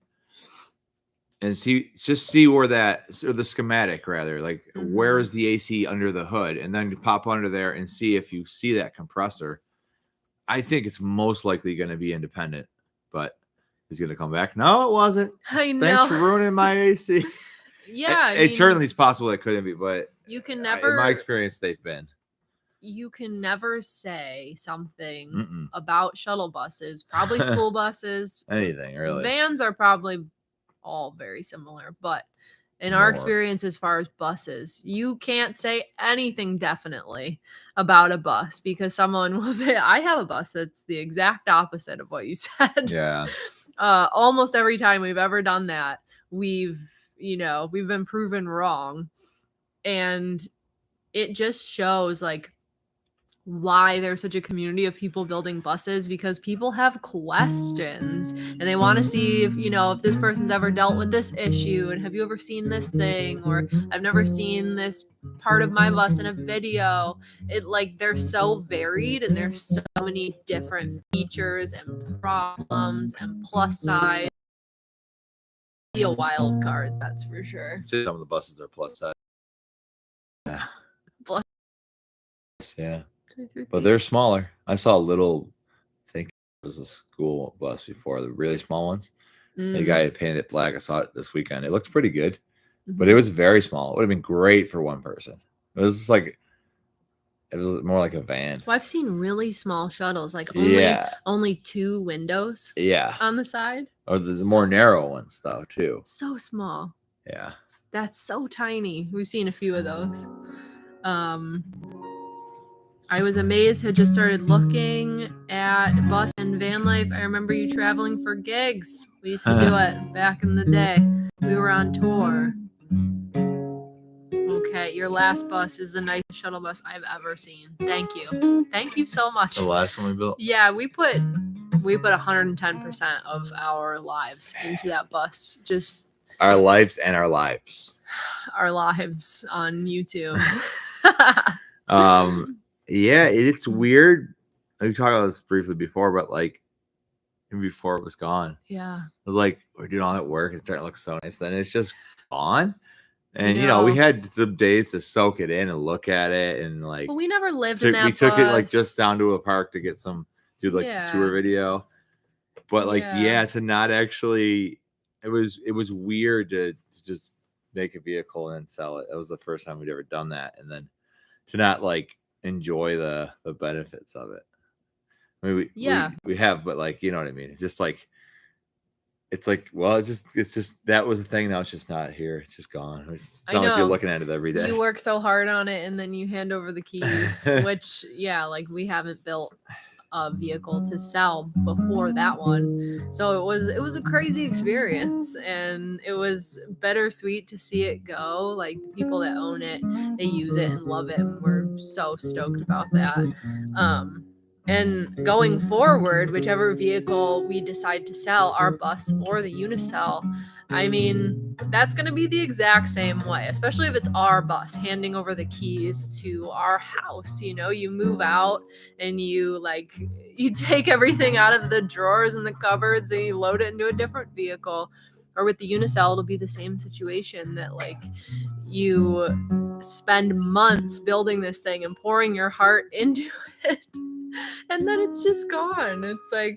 [SPEAKER 1] and see where or the schematic rather, like where is the AC under the hood, and then pop under there and see if you see that compressor. I think it's most likely going to be independent, but he's going to come back. No, it wasn't.
[SPEAKER 2] I know.
[SPEAKER 1] Thanks for ruining my AC.
[SPEAKER 2] Yeah,
[SPEAKER 1] it certainly is possible it couldn't be, but
[SPEAKER 2] you can never.
[SPEAKER 1] In my experience, they've been.
[SPEAKER 2] You can never say something about shuttle buses, probably school buses,
[SPEAKER 1] anything really.
[SPEAKER 2] Vans are probably all very similar, but in our experience as far as buses, you can't say anything definitely about a bus because someone will say, I have a bus that's the exact opposite of what you said.
[SPEAKER 1] Yeah.
[SPEAKER 2] Almost every time we've ever done that, we've been proven wrong. And it just shows like why there's such a community of people building buses, because people have questions and they want to see if this person's ever dealt with this issue, and have you ever seen this thing, or I've never seen this part of my bus in a video. They're so varied and there's so many different features and problems and plus size. Be a wild card, that's for sure.
[SPEAKER 1] Some of the buses are plus size. Yeah. Yeah. But they're smaller. I saw a little, I think it was a school bus before, the really small ones. The guy had painted it black. I saw it this weekend. It looked pretty good, but it was very small. It would have been great for one person. It was just like, it was more like a van.
[SPEAKER 2] Well, I've seen really small shuttles, like only 2 windows.
[SPEAKER 1] Yeah.
[SPEAKER 2] On the side.
[SPEAKER 1] Or the more narrow ones, though, too.
[SPEAKER 2] So small.
[SPEAKER 1] Yeah.
[SPEAKER 2] That's so tiny. We've seen a few of those. I was amazed, had just started looking at bus and van life. I remember you traveling for gigs. We used to do it back in the day. We were on tour. Okay, your last bus is the nicest shuttle bus I've ever seen. Thank you. Thank you so much.
[SPEAKER 1] The last one we built?
[SPEAKER 2] Yeah, we put 110% of our lives into that bus. Just
[SPEAKER 1] our lives and our lives.
[SPEAKER 2] Our lives on YouTube.
[SPEAKER 1] Yeah, it's weird. We talked about this briefly before, but even before it was gone.
[SPEAKER 2] Yeah.
[SPEAKER 1] It was like, we're doing all that work. It's starting to look so nice. Then it's just gone. And, we had some days to soak it in and look at it. And
[SPEAKER 2] but we never lived in that
[SPEAKER 1] We
[SPEAKER 2] bus.
[SPEAKER 1] took it just down to a park to get do the tour video. But to not actually, it was weird to just make a vehicle and then sell it. It was the first time we'd ever done that. And then to not enjoy the benefits of it. I mean, we have, but you know what I mean? It's just it's just that was a thing. Now it's just not here. It's just gone. It's not like you're looking at it every day.
[SPEAKER 2] You work so hard on it and then you hand over the keys, which we haven't built a vehicle to sell before that one. So it was a crazy experience, and it was bittersweet to see it go. Like, the people that own it, they use it and love it, and we're so stoked about that. And going forward, whichever vehicle we decide to sell, our bus or the Unicell, I mean, that's going to be the exact same way, especially if it's our bus, handing over the keys to our house. You move out and you take everything out of the drawers and the cupboards and you load it into a different vehicle. Or with the Unicell, it'll be the same situation, that you spend months building this thing and pouring your heart into it. And then it's just gone. It's I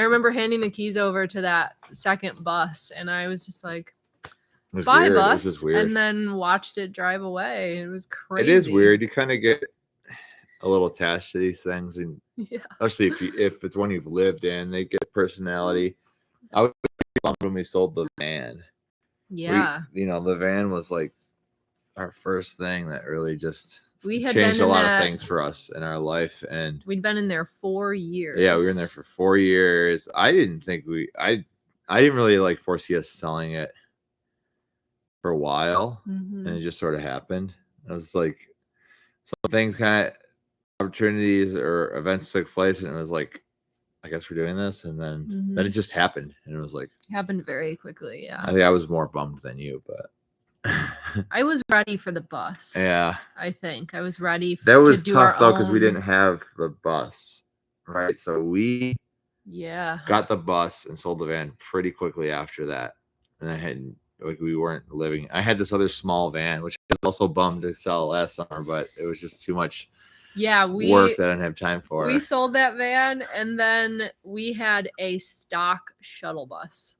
[SPEAKER 2] remember handing the keys over to that second bus, and I was just like, bye, bus. And then watched it drive away. It was crazy.
[SPEAKER 1] It is weird. You kind of get a little attached to these things. And especially if it's one you've lived in, they get personality. I was bummed when we sold the van.
[SPEAKER 2] Yeah.
[SPEAKER 1] The van was our first thing that really just...
[SPEAKER 2] We had
[SPEAKER 1] changed a lot of things for us in our life, and
[SPEAKER 2] we'd been in there 4 years.
[SPEAKER 1] Yeah, we were in there for 4 years. I didn't think I didn't really foresee us selling it for a while, and it just sort of happened. I was some things opportunities or events took place, and it was I guess we're doing this, and then it just happened, and it was
[SPEAKER 2] happened very quickly. Yeah,
[SPEAKER 1] I think I was more bummed than you, but
[SPEAKER 2] I was ready for the bus.
[SPEAKER 1] Yeah,
[SPEAKER 2] I think I was ready.
[SPEAKER 1] That was tough though, because we didn't have the bus, right? So we
[SPEAKER 2] Yeah.
[SPEAKER 1] Got the bus and sold the van pretty quickly after that. And we weren't living. I had this other small van, which I was also bummed to sell last summer, but it was just too much work that I didn't have time for.
[SPEAKER 2] We sold that van, and then we had a stock shuttle bus.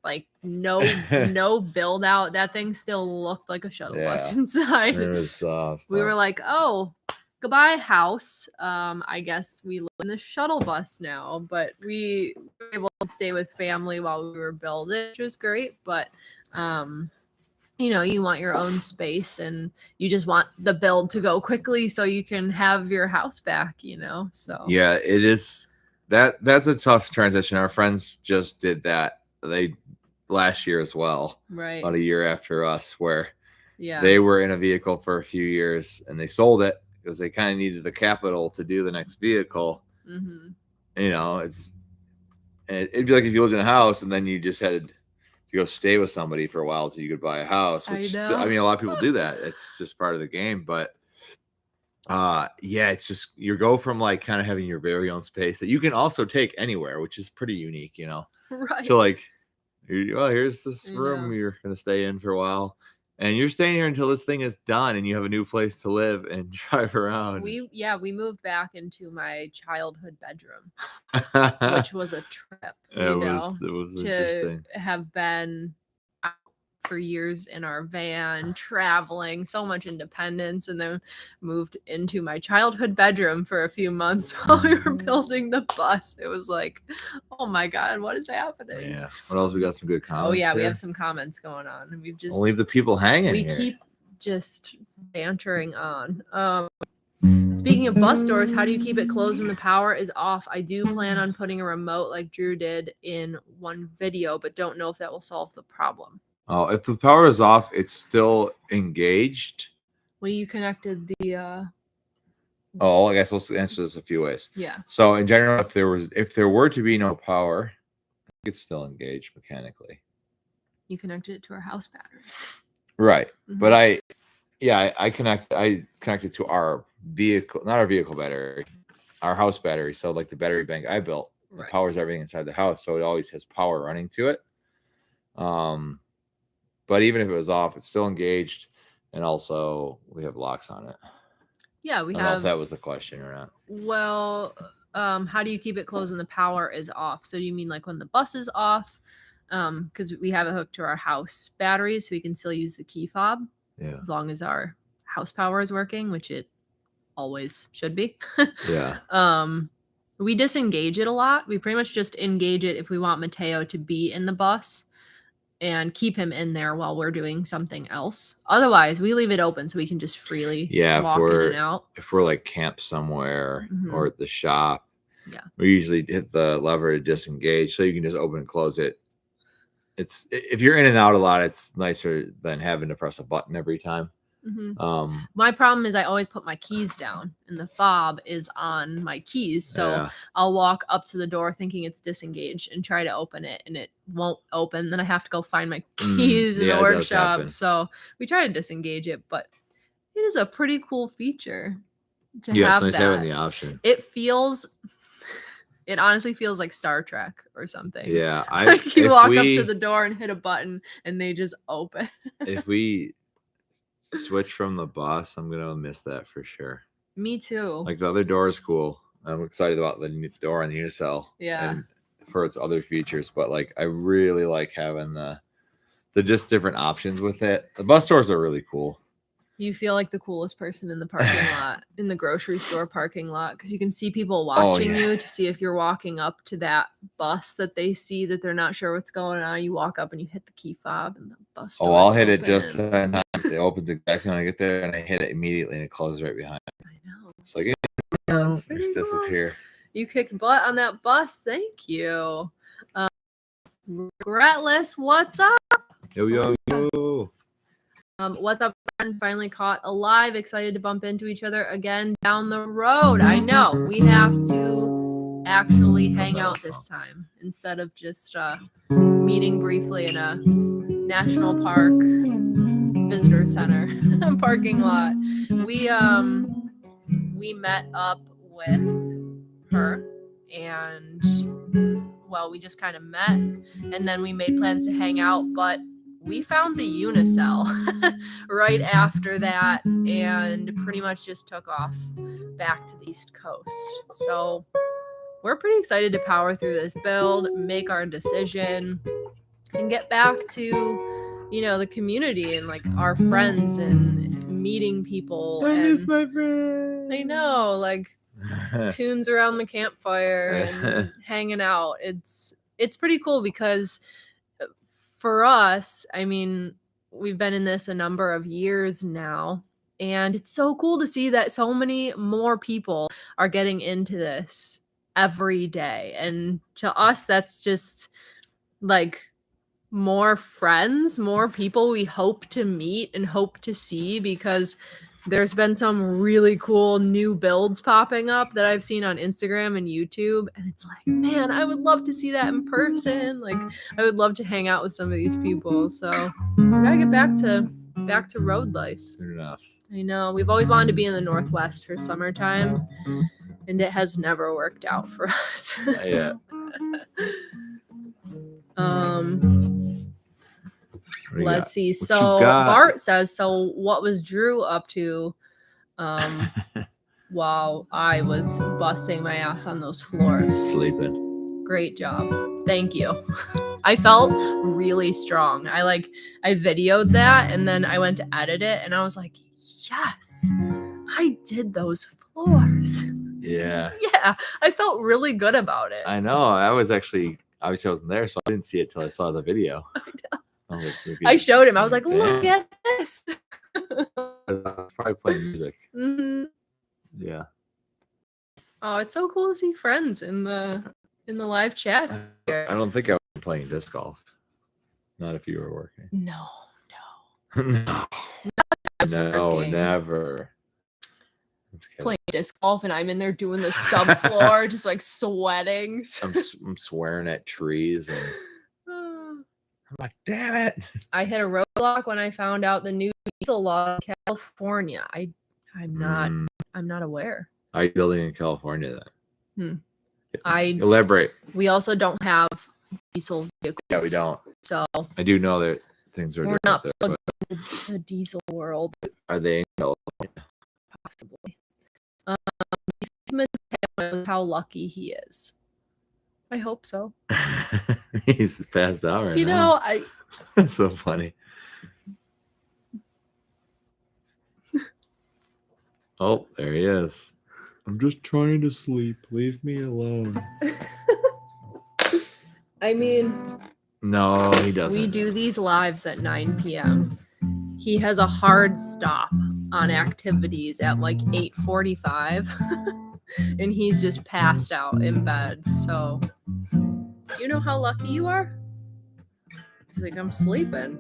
[SPEAKER 2] Like no build out. That thing still looked like a shuttle bus inside.
[SPEAKER 1] It was
[SPEAKER 2] we were like, oh, goodbye house. I guess we live in the shuttle bus now, but we were able to stay with family while we were building, which was great. But you want your own space, and you just want the build to go quickly so you can have your house back, so.
[SPEAKER 1] Yeah, it is. That's a tough transition. Our friends just did that. They last year as well,
[SPEAKER 2] right?
[SPEAKER 1] About a year after us, where they were in a vehicle for a few years and they sold it because they kind of needed the capital to do the next vehicle.
[SPEAKER 2] Mm-hmm.
[SPEAKER 1] It'd be like if you lived in a house and then you just had to go stay with somebody for a while till you could buy a house, which I mean, a lot of people do that. It's just part of the game. But it's just you go from like kind of having your very own space that you can also take anywhere, which is pretty unique,
[SPEAKER 2] right?
[SPEAKER 1] So like, here's this room you're gonna stay in for a while, and you're staying here until this thing is done and you have a new place to live and drive around.
[SPEAKER 2] We moved back into my childhood bedroom, which was a trip.
[SPEAKER 1] It was interesting
[SPEAKER 2] to have been out for years in our van, traveling, so much independence, and then moved into my childhood bedroom for a few months while we were building the bus. It was like, oh my God, what is happening?
[SPEAKER 1] Yeah. What else? We got some good comments.
[SPEAKER 2] Oh yeah,
[SPEAKER 1] here.
[SPEAKER 2] we have some comments going on, and we've just
[SPEAKER 1] leave the people hanging.
[SPEAKER 2] We keep just bantering on. Speaking of bus doors, how do you keep it closed when the power is off? I do plan on putting a remote like Drew did in one video, but don't know if that will solve the problem.
[SPEAKER 1] Oh, if the power is off, it's still engaged.
[SPEAKER 2] Well, you connected the
[SPEAKER 1] I guess let's answer this a few ways.
[SPEAKER 2] Yeah.
[SPEAKER 1] So in general, if there were to be no power, it's still engaged mechanically.
[SPEAKER 2] You connected it to our house battery.
[SPEAKER 1] Right. Mm-hmm. But I connected to our vehicle, not our vehicle battery, our house battery. So like the battery bank I built, it powers everything inside the house. So it always has power running to it. But even if it was off, it's still engaged. And also we have locks on it.
[SPEAKER 2] Yeah,
[SPEAKER 1] I don't know if that was the question or not.
[SPEAKER 2] Well, how do you keep it closed when the power is off? So do you mean like when the bus is off? Because we have it hooked to our house battery, so we can still use the key fob.
[SPEAKER 1] Yeah.
[SPEAKER 2] As long as our house power is working, which it always should be.
[SPEAKER 1] Yeah.
[SPEAKER 2] We disengage it a lot. We pretty much just engage it if we want Mateo to be in the bus and keep him in there while we're doing something else. Otherwise, we leave it open so we can just freely walk in and out.
[SPEAKER 1] If we're like camped somewhere or at the shop, we usually hit the lever to disengage so you can just open and close it. It's if you're in and out a lot, it's nicer than having to press a button every time.
[SPEAKER 2] Mm-hmm. My problem is I always put my keys down and the fob is on my keys. So I'll walk up to the door thinking it's disengaged and try to open it and it won't open. Then I have to go find my keys in the workshop. So we try to disengage it, but it is a pretty cool feature to have
[SPEAKER 1] it's nice
[SPEAKER 2] that.
[SPEAKER 1] having the option.
[SPEAKER 2] It honestly feels like Star Trek or something.
[SPEAKER 1] Yeah.
[SPEAKER 2] Like you walk up to the door and hit a button and they just open.
[SPEAKER 1] If we switch from the bus, I'm gonna miss that for sure.
[SPEAKER 2] Me too.
[SPEAKER 1] Like the other door is cool. I'm excited about the new door on the Unicell.
[SPEAKER 2] Yeah.
[SPEAKER 1] And for its other features, but like I really like having the just different options with it. The bus doors are really cool.
[SPEAKER 2] You feel like the coolest person in the parking lot, in the grocery store parking lot, because you can see people watching you to see if you're walking up to that bus that they see that they're not sure what's going on. You walk up and you hit the key fob and the bus doors
[SPEAKER 1] I'll hit
[SPEAKER 2] open.
[SPEAKER 1] It just it opens exactly when I get there and I hit it immediately and it closes right behind me.
[SPEAKER 2] I know.
[SPEAKER 1] It's like, just disappear.
[SPEAKER 2] You kicked butt on that bus. Thank you. Regretless, what's up?
[SPEAKER 1] Yo.
[SPEAKER 2] What's up, friends? Finally caught alive. Excited to bump into each other again down the road. I know. We have to actually hang out this time instead of just meeting briefly in a national park visitor center parking lot. We met up with her and well, we just kind of met, and then we made plans to hang out, but we found the Unicell right after that and pretty much just took off back to the East Coast. So we're pretty excited to power through this build, make our decision, and get back to, you know, the community and like our friends and meeting people.
[SPEAKER 1] I miss my friends.
[SPEAKER 2] I know, like tunes around the campfire and hanging out. It's pretty cool because for us, I mean, we've been in this a number of years now, and it's so cool to see that so many more people are getting into this every day. And to us, that's just like more friends, more people we hope to meet and hope to see, because there's been some really cool new builds popping up that I've seen on Instagram and YouTube. And it's like, man, I would love to see that in person. Like, I would love to hang out with some of these people. So we gotta get back to road life.
[SPEAKER 1] Soon enough.
[SPEAKER 2] I know. We've always wanted to be in the Northwest for summertime, and it has never worked out for us.
[SPEAKER 1] Yeah.
[SPEAKER 2] Let's see. So Bart says, so what was Drew up to while I was busting my ass on those floors?
[SPEAKER 1] Sleeping.
[SPEAKER 2] Great job. Thank you. I felt really strong. I videoed that, and then I went to edit it, and I was like, yes, I did those floors.
[SPEAKER 1] Yeah.
[SPEAKER 2] Yeah. I felt really good about it.
[SPEAKER 1] I know. I was actually, obviously I wasn't there, so I didn't see it till I saw the video.
[SPEAKER 2] I know.
[SPEAKER 1] I
[SPEAKER 2] showed him. I was like, look at this.
[SPEAKER 1] I was probably playing music.
[SPEAKER 2] Mm-hmm.
[SPEAKER 1] Yeah.
[SPEAKER 2] Oh, it's so cool to see friends in the live chat.
[SPEAKER 1] I don't think I was playing disc golf. Not if you were working.
[SPEAKER 2] No.
[SPEAKER 1] No,
[SPEAKER 2] working.
[SPEAKER 1] Never.
[SPEAKER 2] Playing disc golf, and I'm in there doing the subfloor, just like sweating.
[SPEAKER 1] I'm swearing at trees, and I'm like, damn it!
[SPEAKER 2] I hit a roadblock when I found out the new diesel law in California. I'm not aware.
[SPEAKER 1] Are you building in California then?
[SPEAKER 2] Elaborate. We also don't have diesel vehicles.
[SPEAKER 1] Yeah, we don't.
[SPEAKER 2] So
[SPEAKER 1] I do know that things are.
[SPEAKER 2] We're not plugged into the diesel world.
[SPEAKER 1] Are they in California?
[SPEAKER 2] Possibly. How lucky he is. I hope so.
[SPEAKER 1] He's passed out right now.
[SPEAKER 2] You know,
[SPEAKER 1] That's so funny. Oh, there he is. I'm just trying to sleep. Leave me alone.
[SPEAKER 2] I mean,
[SPEAKER 1] no, he doesn't.
[SPEAKER 2] We do these lives at 9 p.m. He has a hard stop on activities at like 8:45. And he's just passed out in bed. So, you know how lucky you are? He's like, I'm sleeping.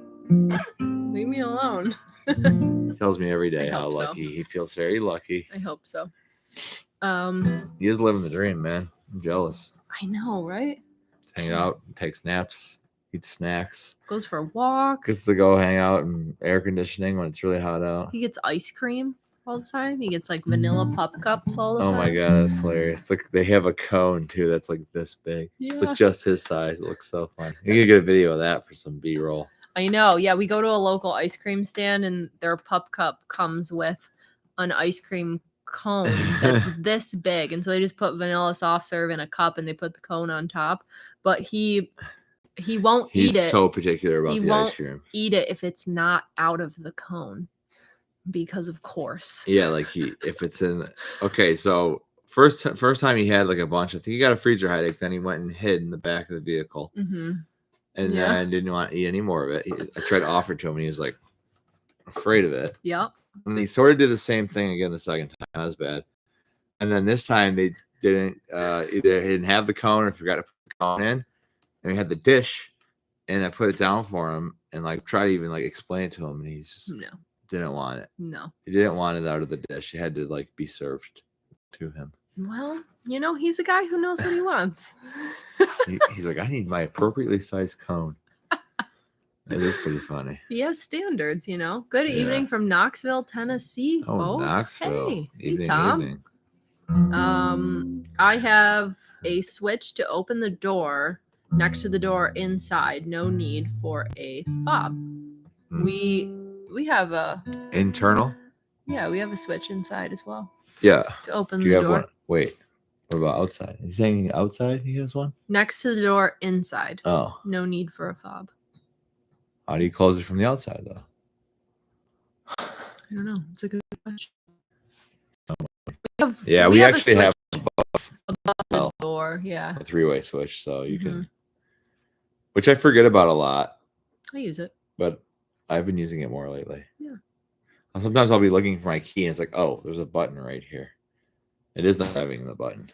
[SPEAKER 2] Leave me alone.
[SPEAKER 1] He tells me every day how lucky.
[SPEAKER 2] So.
[SPEAKER 1] He feels very lucky.
[SPEAKER 2] I hope so.
[SPEAKER 1] He is living the dream, man. I'm jealous.
[SPEAKER 2] I know, right?
[SPEAKER 1] Hang out, takes naps, eats snacks.
[SPEAKER 2] Goes for walks.
[SPEAKER 1] Gets to go hang out in air conditioning when it's really hot out.
[SPEAKER 2] He gets ice cream all the time. He gets like vanilla pup cups all the time.
[SPEAKER 1] Oh my god, that's hilarious. Look, they have a cone too that's like this big.
[SPEAKER 2] Yeah.
[SPEAKER 1] It's like just his size. It looks so fun. You can get a video of that for some B-roll.
[SPEAKER 2] I know. Yeah, we go to a local ice cream stand, and their pup cup comes with an ice cream cone that's this big, and so they just put vanilla soft serve in a cup, and they put the cone on top. But he won't eat it.
[SPEAKER 1] He's so particular about the ice cream.
[SPEAKER 2] Eat it if it's not out of the cone. Because of course.
[SPEAKER 1] Yeah, like if it's in. Okay, so first time he had like a bunch. I think he got a freezer headache. Then he went and hid in the back of the vehicle, and then didn't want to eat any more of it. I tried to offer it to him, and he was like afraid of it.
[SPEAKER 2] Yeah.
[SPEAKER 1] And he sort of did the same thing again the second time. That was bad. And then this time they didn't either he didn't have the cone or forgot to put the cone in, and we had the dish, and I put it down for him and like try to even like explain it to him, and he's just didn't want it.
[SPEAKER 2] No.
[SPEAKER 1] He didn't want it out of the dish. It had to like be served to him.
[SPEAKER 2] Well, you know, he's a guy who knows what he wants.
[SPEAKER 1] He's like, I need my appropriately sized cone. It is pretty funny.
[SPEAKER 2] He has standards, you know. Good evening from Knoxville, Tennessee, folks.
[SPEAKER 1] Knoxville.
[SPEAKER 2] Hey,
[SPEAKER 1] evening,
[SPEAKER 2] Tom.
[SPEAKER 1] Evening.
[SPEAKER 2] I have a switch to open the door next to the door inside. No need for a fob. We have a
[SPEAKER 1] internal.
[SPEAKER 2] Yeah, we have a switch inside as well.
[SPEAKER 1] Yeah.
[SPEAKER 2] To open
[SPEAKER 1] Do you
[SPEAKER 2] the
[SPEAKER 1] have
[SPEAKER 2] door.
[SPEAKER 1] one? Wait. What about outside? Is he saying outside he has one?
[SPEAKER 2] Next to the door inside.
[SPEAKER 1] Oh.
[SPEAKER 2] No need for a fob.
[SPEAKER 1] How do you close it from the outside though?
[SPEAKER 2] I don't know. It's a good question.
[SPEAKER 1] We actually have
[SPEAKER 2] above the door. Yeah.
[SPEAKER 1] A 3-way switch, so you can, which I forget about a lot.
[SPEAKER 2] I use it,
[SPEAKER 1] but I've been using it more lately.
[SPEAKER 2] Yeah.
[SPEAKER 1] Sometimes I'll be looking for my key and it's like, oh, there's a button right here. It is not having the button.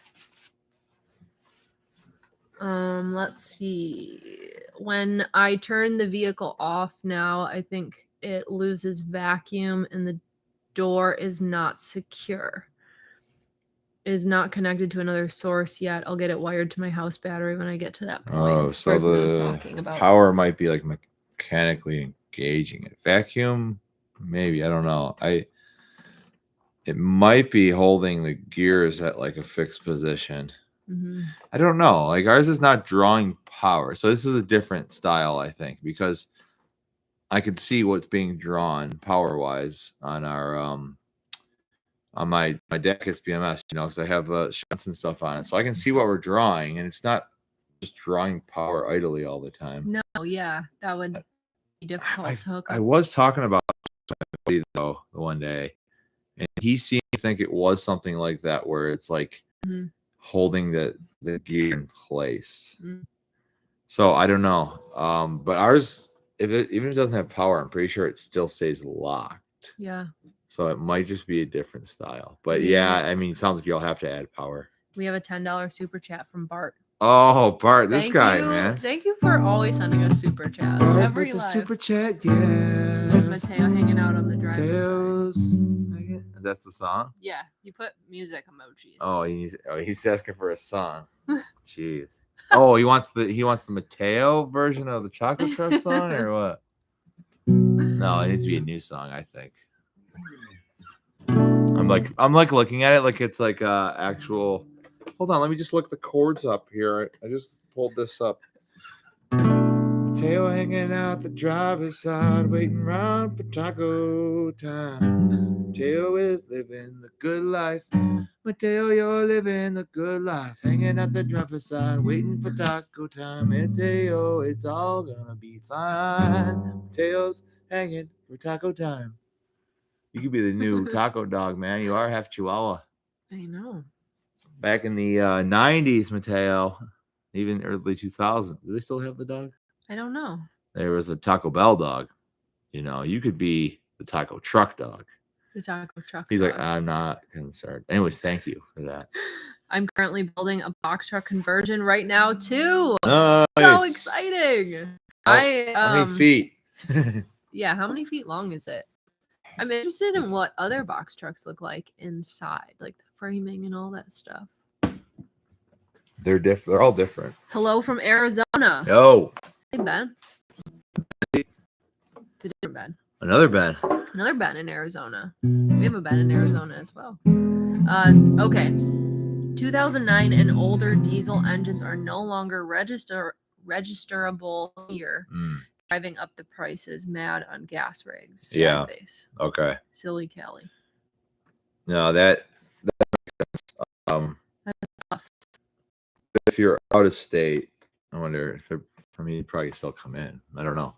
[SPEAKER 2] Let's see. When I turn the vehicle off now, I think it loses vacuum and the door is not secure. It is not connected to another source yet. I'll get it wired to my house battery when I get to that point.
[SPEAKER 1] Oh, so the power might be like mechanically engaging it. Vacuum, maybe. I don't know. It might be holding the gears at like a fixed position. I don't know. Like ours is not drawing power. So this is a different style, I think, because I can see what's being drawn power wise on our on my deck is BMS, because I have shunts and stuff on it. So I can see what we're drawing, and it's not just drawing power idly all the time.
[SPEAKER 2] No, yeah. That would be difficult to hook up.
[SPEAKER 1] I was talking about somebody though the one day, and he seemed to think it was something like that where it's like holding the gear in place. So I don't know. But ours, even if it doesn't have power, I'm pretty sure it still stays locked.
[SPEAKER 2] Yeah.
[SPEAKER 1] So it might just be a different style. But yeah, I mean, it sounds like you'll have to add power.
[SPEAKER 2] We have a $10 super chat from Bart.
[SPEAKER 1] Oh, Bart, this guy, man.
[SPEAKER 2] Thank you for always sending us super chats. Every live.
[SPEAKER 1] Super chat, yeah.
[SPEAKER 2] Mateo hanging out on the driver's side.
[SPEAKER 1] That's the song?
[SPEAKER 2] Yeah, you put music emojis.
[SPEAKER 1] Oh, he's asking for a song. Jeez. Oh, he wants the Mateo version of the Chocolate Truck song or what? No, it needs to be a new song, I think. I'm like looking at it like it's like actual. Hold on, let me just look the chords up here. I just pulled this up. Mateo hanging out the driver's side, waiting around for taco time. Mateo is living the good life. Mateo, you're living the good life. Hanging out the driver's side, waiting for taco time. Mateo, it's all gonna be fine. Mateo's hanging for taco time. You could be the new taco dog, man. You are half Chihuahua.
[SPEAKER 2] I know. Back
[SPEAKER 1] in the 90s, Mateo, even early 2000s. Do they still have the dog?
[SPEAKER 2] I don't know.
[SPEAKER 1] There was a Taco Bell dog. You could be the taco truck dog.
[SPEAKER 2] The taco truck
[SPEAKER 1] He's
[SPEAKER 2] dog.
[SPEAKER 1] Like, I'm not concerned. Anyways, thank you for that.
[SPEAKER 2] I'm currently building a box truck conversion right now, too.
[SPEAKER 1] Nice.
[SPEAKER 2] So exciting.
[SPEAKER 1] How many feet?
[SPEAKER 2] Yeah, how many feet long is it? I'm interested in what other box trucks look like inside, like the framing and all that stuff.
[SPEAKER 1] They're different. They're all different.
[SPEAKER 2] Hello from Arizona.
[SPEAKER 1] Yo.
[SPEAKER 2] Hey, Ben. It's a different Ben.
[SPEAKER 1] Another Ben.
[SPEAKER 2] Another Ben in Arizona. We have a Ben in Arizona as well. Okay. 2009 and older diesel engines are no longer registerable here. Driving up the prices, mad on gas rigs. Sad
[SPEAKER 1] yeah.
[SPEAKER 2] Face.
[SPEAKER 1] Okay.
[SPEAKER 2] Silly Kelly.
[SPEAKER 1] No, that makes sense.
[SPEAKER 2] That's tough.
[SPEAKER 1] If you're out of state, I wonder if they're, I mean, you'd probably still come in. I don't know.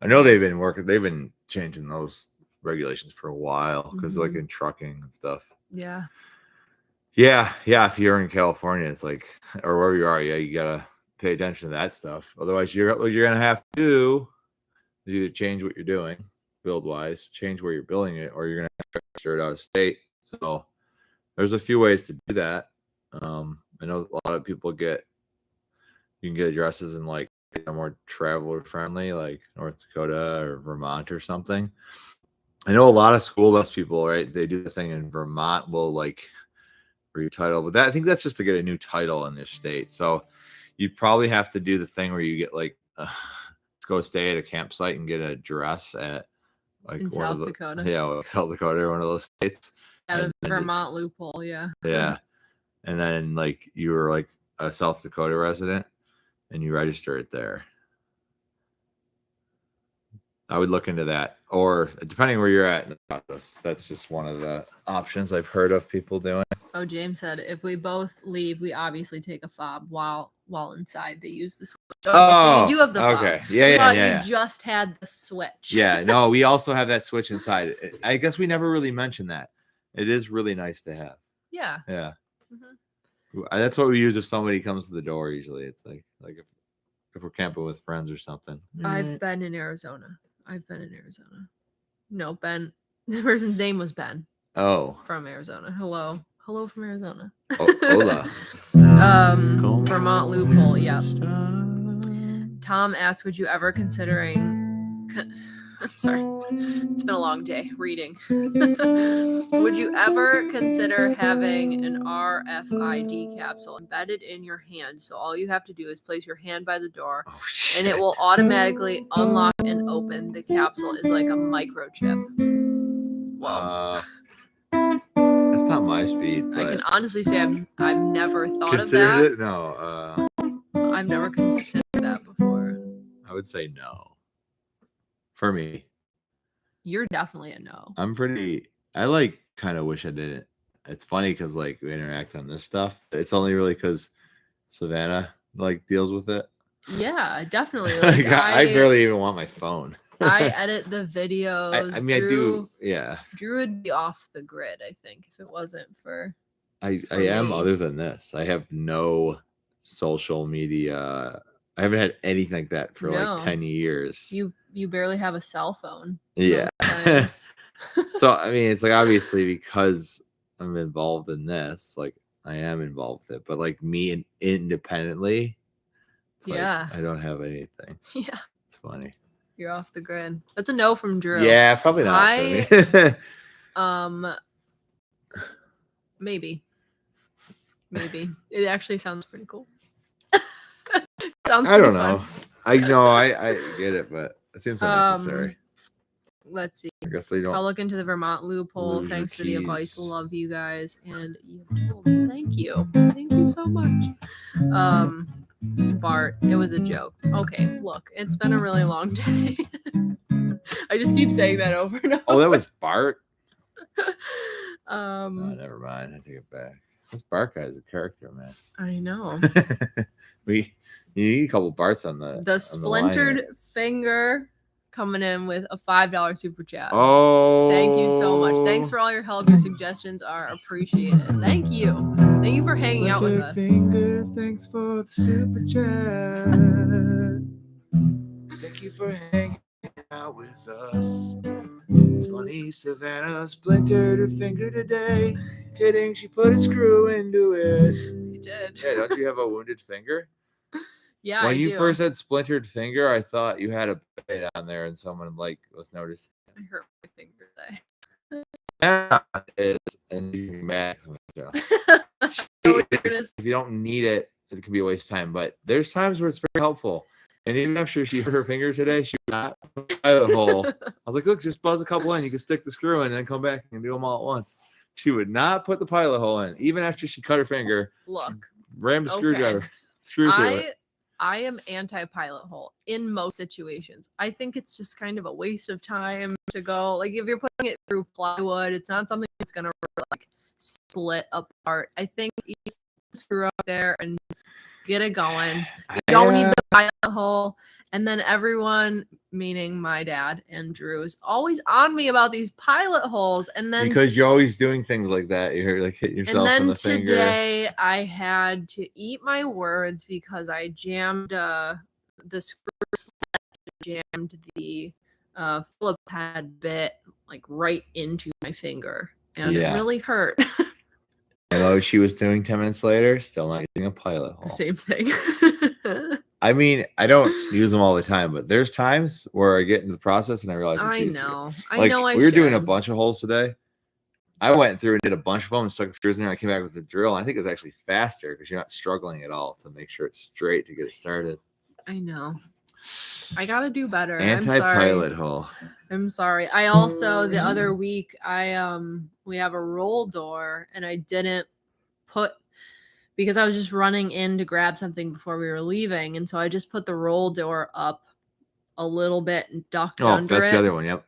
[SPEAKER 1] I know they've been changing those regulations for a while because like in trucking and stuff.
[SPEAKER 2] Yeah.
[SPEAKER 1] Yeah. If you're in California, it's like, or wherever you are, you gotta pay attention to that stuff. Otherwise, you're gonna have to either change what you're doing, build wise, change where you're building it, or you're gonna have to register it out of state. So there's a few ways to do that. I know a lot of people you can get addresses in like more traveler friendly, like North Dakota or Vermont or something. I know a lot of school bus people, right? They do the thing in Vermont, will like retitle, but I think that's just to get a new title in their state. So you probably have to do the thing where you get like, let's go stay at a campsite and get an address at like
[SPEAKER 2] in South Dakota.
[SPEAKER 1] Yeah, South Dakota or one of those states.
[SPEAKER 2] Yeah, the Vermont loophole. Yeah.
[SPEAKER 1] Yeah. And then like you were like a South Dakota resident and you register it there. I would look into that, or depending where you're at in the process, that's just one of the options I've heard of people doing.
[SPEAKER 2] Oh, James said if we both leave, we obviously take a fob while inside they use the switch. Okay, so you do have the fob.
[SPEAKER 1] Okay. Yeah.
[SPEAKER 2] You just had the switch.
[SPEAKER 1] Yeah, no, we also have that switch inside. I guess we never really mentioned that. It is really nice to have.
[SPEAKER 2] Yeah.
[SPEAKER 1] Yeah. Mm-hmm. That's what we use if somebody comes to the door. Usually, it's like if we're camping with friends or something.
[SPEAKER 2] I've been in Arizona. No, Ben. The person's name was Ben.
[SPEAKER 1] Oh.
[SPEAKER 2] From Arizona. Hello from Arizona.
[SPEAKER 1] Hola.
[SPEAKER 2] Vermont loophole. Yeah. Tom asked, would you ever considering? I'm sorry. It's been a long day reading. Would you ever consider having an RFID capsule embedded in your hand? So all you have to do is place your hand by the door and it will automatically unlock and open. The capsule is like a microchip. Whoa.
[SPEAKER 1] That's not my speed.
[SPEAKER 2] I can honestly say I've never thought of that.
[SPEAKER 1] Considered it? No.
[SPEAKER 2] I've never considered that before.
[SPEAKER 1] I would say no. For me.
[SPEAKER 2] You're definitely a no.
[SPEAKER 1] I kind of wish I didn't. It's funny because we interact on this stuff. It's only really because Savannah deals with it.
[SPEAKER 2] Yeah, definitely.
[SPEAKER 1] I barely even want my phone.
[SPEAKER 2] I edit the videos.
[SPEAKER 1] I mean, Drew, I do. Yeah.
[SPEAKER 2] Drew would be off the grid, I think, if it wasn't for.
[SPEAKER 1] I am. Other than this, I have no social media. I haven't had anything like that for 10 years.
[SPEAKER 2] You barely have a cell phone.
[SPEAKER 1] Yeah. So I mean, it's obviously because I'm involved in this, I am involved with it, but me independently, I don't have anything.
[SPEAKER 2] Yeah.
[SPEAKER 1] It's funny.
[SPEAKER 2] You're off the grid. That's a no from Drew.
[SPEAKER 1] Yeah, probably not.
[SPEAKER 2] Maybe. It actually sounds pretty cool. Sounds. I
[SPEAKER 1] don't know. I know. I get it, but it seems unnecessary.
[SPEAKER 2] Let's see.
[SPEAKER 1] I guess I'll
[SPEAKER 2] look into the Vermont loophole. Thanks for the advice. Love you guys, and thank you so much. Bart, it was a joke. Okay, look, it's been a really long day. I just keep saying that over and over.
[SPEAKER 1] Oh, that was Bart. Never mind. I take it back. This Bart guy is a character, man.
[SPEAKER 2] I know.
[SPEAKER 1] You need a couple Barts on the
[SPEAKER 2] splintered finger coming in with a $5 super chat.
[SPEAKER 1] Oh,
[SPEAKER 2] thank you so much. Thanks for all your help. Your suggestions are appreciated. Thank you for hanging out with us.
[SPEAKER 1] Finger, thanks for the super chat. Thank you for hanging out with us. It's funny, Savannah splintered her finger today. Kidding, she put a screw into it.
[SPEAKER 2] You did.
[SPEAKER 1] Yeah, don't you have a wounded finger?
[SPEAKER 2] Yeah,
[SPEAKER 1] when you first said splintered finger, I thought you had a band on there and someone was noticing.
[SPEAKER 2] I hurt my finger today.
[SPEAKER 1] Yeah, and you can max. If you don't need it, it can be a waste of time. But there's times where it's very helpful. And even after she hurt her finger today, she would not put the pilot hole. I was like, look, just buzz a couple in. You can stick the screw in and then come back and do them all at once. She would not put the pilot hole in. Even after she cut her finger.
[SPEAKER 2] Look.
[SPEAKER 1] Rammed a screwdriver. Screw through it.
[SPEAKER 2] I am anti-pilot hole in most situations. I think it's just kind of a waste of time to go. If you're putting it through plywood, it's not something that's going to split apart. I think you just screw up there and just get it going. You don't need the pilot hole. And then everyone, meaning my dad and Drew, is always on me about these pilot holes. And then
[SPEAKER 1] because you're always doing things like that, you're hitting yourself in the finger.
[SPEAKER 2] And then today I had to eat my words because I jammed the screw sledge, jammed the Phillips head bit right into my finger, and it really hurt.
[SPEAKER 1] I know she was doing 10 minutes later, still not using a pilot hole.
[SPEAKER 2] Same thing.
[SPEAKER 1] I mean, I don't use them all the time, but there's times where I get into the process and I realize it's easier.
[SPEAKER 2] I know.
[SPEAKER 1] We were doing a bunch of holes today. I went through and did a bunch of them and stuck the screws in there. I came back with the drill. And I think it was actually faster because you're not struggling at all to make sure it's straight to get it started.
[SPEAKER 2] I know. I gotta do better.
[SPEAKER 1] Anti-pilot hole.
[SPEAKER 2] I'm sorry. I also the other week we have a roll door and I didn't put because I was just running in to grab something before we were leaving. And so I just put the roll door up a little bit and ducked under
[SPEAKER 1] that's
[SPEAKER 2] it.
[SPEAKER 1] the other one. Yep.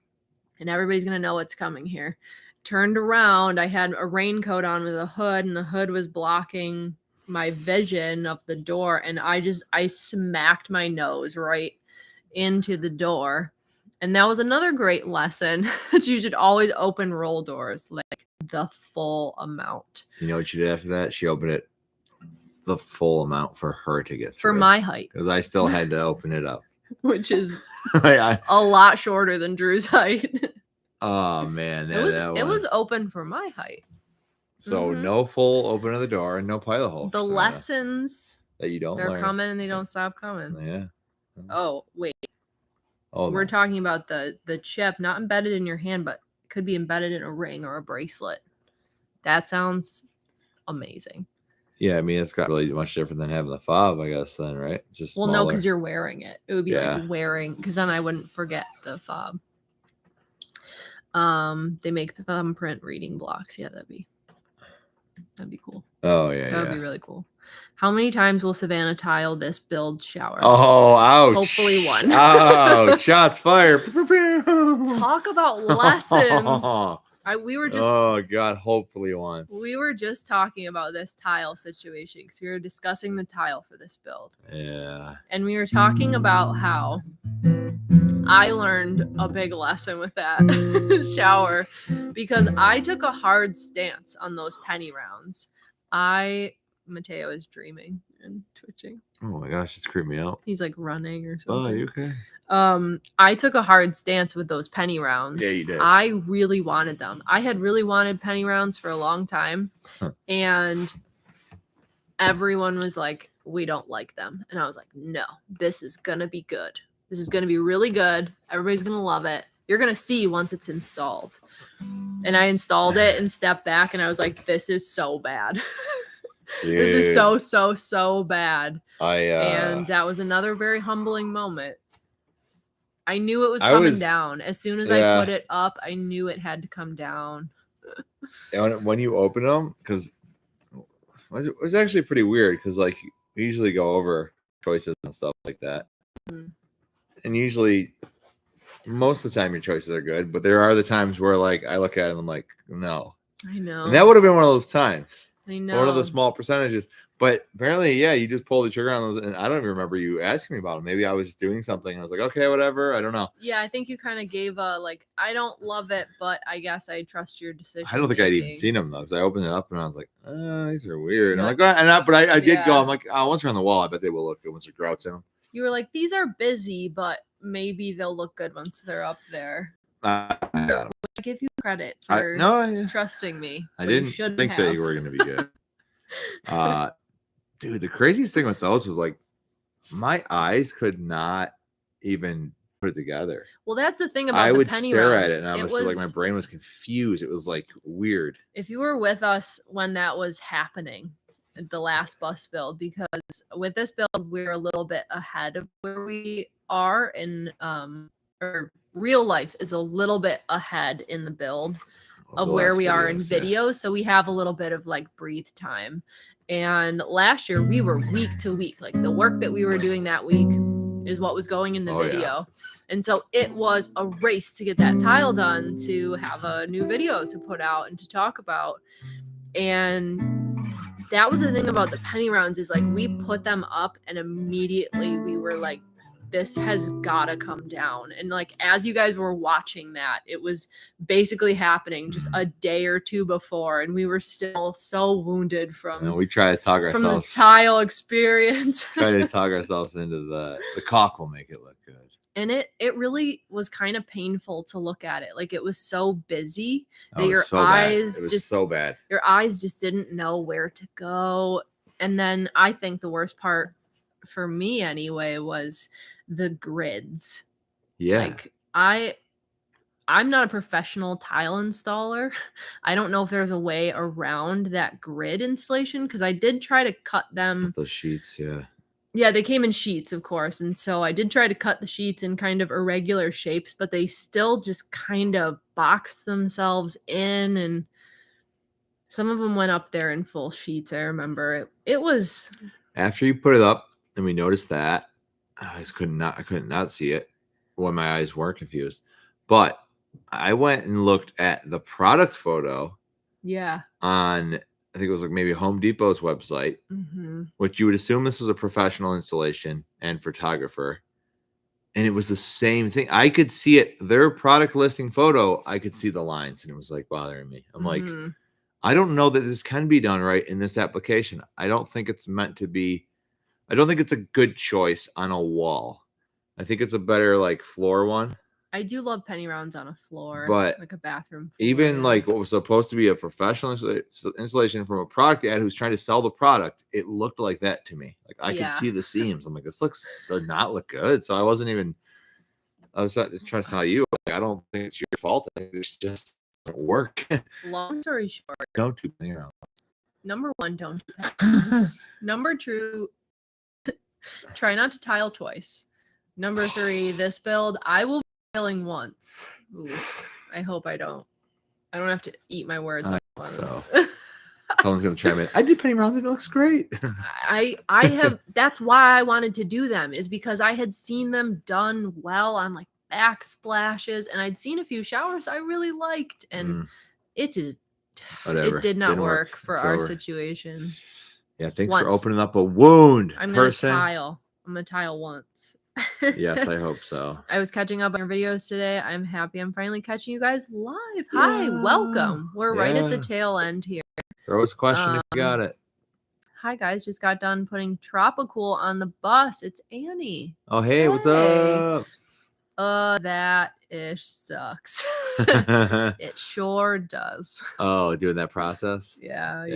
[SPEAKER 2] And everybody's going to know what's coming here. Turned around. I had a raincoat on with a hood, and the hood was blocking my vision of the door. And I smacked my nose right into the door. And that was another great lesson that you should always open roll doors like the full amount.
[SPEAKER 1] You know what she did after that? She opened it the full amount for her to get through.
[SPEAKER 2] For my height.
[SPEAKER 1] Because I still had to open it up.
[SPEAKER 2] Which is a lot shorter than Drew's height.
[SPEAKER 1] Oh, man.
[SPEAKER 2] It was open for my height.
[SPEAKER 1] So no full open of the door and no pilot hole.
[SPEAKER 2] The lessons
[SPEAKER 1] that you don't
[SPEAKER 2] they're
[SPEAKER 1] learn.
[SPEAKER 2] coming and they don't stop coming.
[SPEAKER 1] Yeah.
[SPEAKER 2] Oh, wait.
[SPEAKER 1] Oh,
[SPEAKER 2] we're talking about the chip not embedded in your hand, but it could be embedded in a ring or a bracelet. That sounds amazing.
[SPEAKER 1] Yeah, I mean, it's got really much different than having the fob, I guess, then, right? It's just
[SPEAKER 2] well, no, because you're wearing it. It would be like wearing, because then I wouldn't forget the fob. They make the thumbprint reading blocks. Yeah, that'd be cool.
[SPEAKER 1] Oh, yeah,
[SPEAKER 2] that would be really cool. How many times will Savannah tile this build shower?
[SPEAKER 1] Oh, ouch.
[SPEAKER 2] Hopefully one.
[SPEAKER 1] Oh, shots fired.
[SPEAKER 2] Talk about lessons. We were just.
[SPEAKER 1] Oh, God, hopefully once.
[SPEAKER 2] We were just talking about this tile situation because we were discussing the tile for this build.
[SPEAKER 1] Yeah.
[SPEAKER 2] And we were talking about how I learned a big lesson with that shower because I took a hard stance on those penny rounds. Mateo is dreaming and twitching.
[SPEAKER 1] Oh my gosh, it's creeping me out.
[SPEAKER 2] He's like running or something.
[SPEAKER 1] Oh, you okay?
[SPEAKER 2] I took a hard stance with those penny rounds.
[SPEAKER 1] Yeah, you did.
[SPEAKER 2] I really wanted them. I had really wanted penny rounds for a long time. And everyone was like, we don't like them. And I was like, no, this is going to be good. This is going to be really good. Everybody's going to love it. You're going to see once it's installed. And I installed it and stepped back and I was like, this is so bad. This is so bad. And that was another very humbling moment. I knew it was coming down. As soon as I put it up, I knew it had to come down.
[SPEAKER 1] And when you open them, because it was actually pretty weird, because like we usually go over choices and stuff like that. Mm-hmm. And usually, most of the time, your choices are good, but there are the times where like I look at it and I'm like, no.
[SPEAKER 2] I know.
[SPEAKER 1] And that would have been one of those times.
[SPEAKER 2] I know.
[SPEAKER 1] One of the small percentages. But apparently, yeah, you just pulled the trigger on those, and I don't even remember you asking me about them. Maybe I was just doing something, and I was like, okay, whatever. I don't know.
[SPEAKER 2] Yeah, I think you kind of gave a, like, I don't love it, but I guess I trust your decision.
[SPEAKER 1] I don't think I'd even seen them, though, because I opened it up, and I was like, these are weird. And I'm like, but I did go, I'm like, once they're on the wall, I bet they will look good once they're grout to them.
[SPEAKER 2] You were like, these are busy, but maybe they'll look good once they're up there.
[SPEAKER 1] Yeah.
[SPEAKER 2] I give you credit for trusting me.
[SPEAKER 1] I didn't think that you were going to be good. Dude, the craziest thing with those was like my eyes could not even put it together.
[SPEAKER 2] Well, that's the thing about the penny rounds.
[SPEAKER 1] I would stare at it and I was like, my brain was confused. It was like weird.
[SPEAKER 2] If you were with us when that was happening, the last bus build, because with this build, we're a little bit ahead of where we are in, or real life is a little bit ahead in the build of where we are in videos. So we have a little bit of like breathe time. And last year we were week to week, like the work that we were doing that week is what was going in the video. Yeah. And so it was a race to get that tile done, to have a new video to put out and to talk about. And that was the thing about the penny rounds, is like we put them up and immediately we were like, this has gotta come down. And like as you guys were watching that, it was basically happening just a day or two before, and we were still so wounded from
[SPEAKER 1] we try to talk ourselves
[SPEAKER 2] from the tile experience.
[SPEAKER 1] Try to talk ourselves into the caulk will make it look good.
[SPEAKER 2] And it really was kind of painful to look at it. Like it was so busy that your eyes just
[SPEAKER 1] so bad.
[SPEAKER 2] Your eyes just didn't know where to go. And then I think the worst part for me anyway was the grids.
[SPEAKER 1] Yeah.
[SPEAKER 2] Like I'm not a professional tile installer. I don't know if there's a way around that grid installation, because I did try to cut them.
[SPEAKER 1] The sheets, yeah.
[SPEAKER 2] Yeah, they came in sheets, of course. And so I did try to cut the sheets in kind of irregular shapes, but they still just kind of boxed themselves in. And Some of them went up there in full sheets. I remember it was
[SPEAKER 1] after you put it up, and we noticed that I couldn't not see it when my eyes weren't confused. But I went and looked at the product photo.
[SPEAKER 2] Yeah.
[SPEAKER 1] On, I think it was like maybe Home Depot's website, which you would assume this was a professional installation and photographer. And it was the same thing. I could see it. Their product listing photo, I could see the lines, and it was like bothering me. I'm like, I don't know that this can be done right in this application. I don't think it's meant to be. I don't think it's a good choice on a wall. I think it's a better like floor one.
[SPEAKER 2] I do love penny rounds on a floor,
[SPEAKER 1] but
[SPEAKER 2] like a bathroom floor.
[SPEAKER 1] Even like what was supposed to be a professional installation from a product ad who's trying to sell the product, it looked like that to me. Like I could see the seams. I'm like, this does not look good. So I was trying to tell you, like, I don't think it's your fault. I think it just doesn't work.
[SPEAKER 2] Long story short,
[SPEAKER 1] don't do penny rounds.
[SPEAKER 2] Number 1, don't do penny rounds. Number 2, try not to tile twice. Number 3, this build, I will once. Ooh, I hope I don't have to eat my words.
[SPEAKER 1] So someone's gonna chime in. I did penny rounds. It looks great.
[SPEAKER 2] I have. That's why I wanted to do them, is because I had seen them done well on like backsplashes, and I'd seen a few showers I really liked, and it just it did not work for our situation.
[SPEAKER 1] Yeah, thanks for opening up a wound.
[SPEAKER 2] I'm gonna tile once.
[SPEAKER 1] Yes, I hope so.
[SPEAKER 2] I was catching up on your videos today. I'm happy I'm finally catching you guys live. Hi, welcome. We're right at the tail end here.
[SPEAKER 1] Throw us a question if you got it.
[SPEAKER 2] Hi guys, just got done putting Tropical on the bus. It's Annie.
[SPEAKER 1] Oh hey, what's up?
[SPEAKER 2] That ish sucks. It sure does.
[SPEAKER 1] Oh, doing that process?
[SPEAKER 2] Yeah.
[SPEAKER 1] I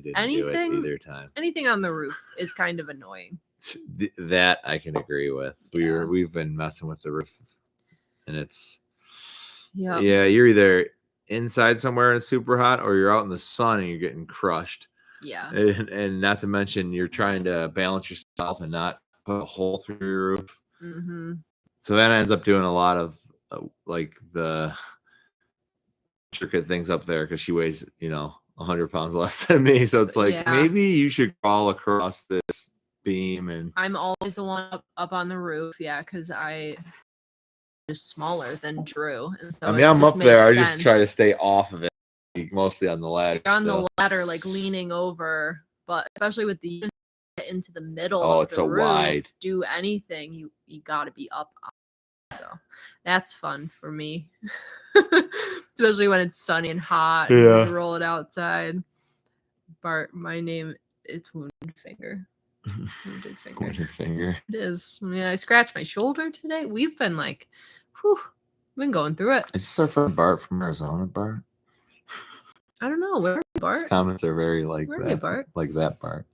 [SPEAKER 1] didn't do it either time.
[SPEAKER 2] Anything on the roof is kind of annoying.
[SPEAKER 1] That I can agree with. We've been messing with the roof, and it's you're either inside somewhere and it's super hot, or you're out in the sun and you're getting crushed.
[SPEAKER 2] Yeah.
[SPEAKER 1] And not to mention you're trying to balance yourself and not put a hole through your roof. So that ends up doing a lot of like the intricate things up there, because she weighs 100 pounds less than me. So it's like maybe you should crawl across this beam. And
[SPEAKER 2] I'm always the one up on the roof, because I just smaller than Drew, and so
[SPEAKER 1] I mean I'm up there. I just try to stay off of it, mostly on the ladder.
[SPEAKER 2] You're on the ladder, like leaning over, but especially with the into the middle of
[SPEAKER 1] it's
[SPEAKER 2] the
[SPEAKER 1] so
[SPEAKER 2] roof,
[SPEAKER 1] wide.
[SPEAKER 2] Do anything, you got to be up. So that's fun for me, especially when it's sunny and hot. And you roll it outside. Bart, my name is Wounded Finger.
[SPEAKER 1] Wounded finger.
[SPEAKER 2] It is. I mean, I scratched my shoulder today. We've been like, been going through it.
[SPEAKER 1] Is this our friend Bart from Arizona, Bart?
[SPEAKER 2] I don't know. Where Bart?
[SPEAKER 1] His comments are very like
[SPEAKER 2] where
[SPEAKER 1] that.
[SPEAKER 2] Bart?
[SPEAKER 1] Like that Bart.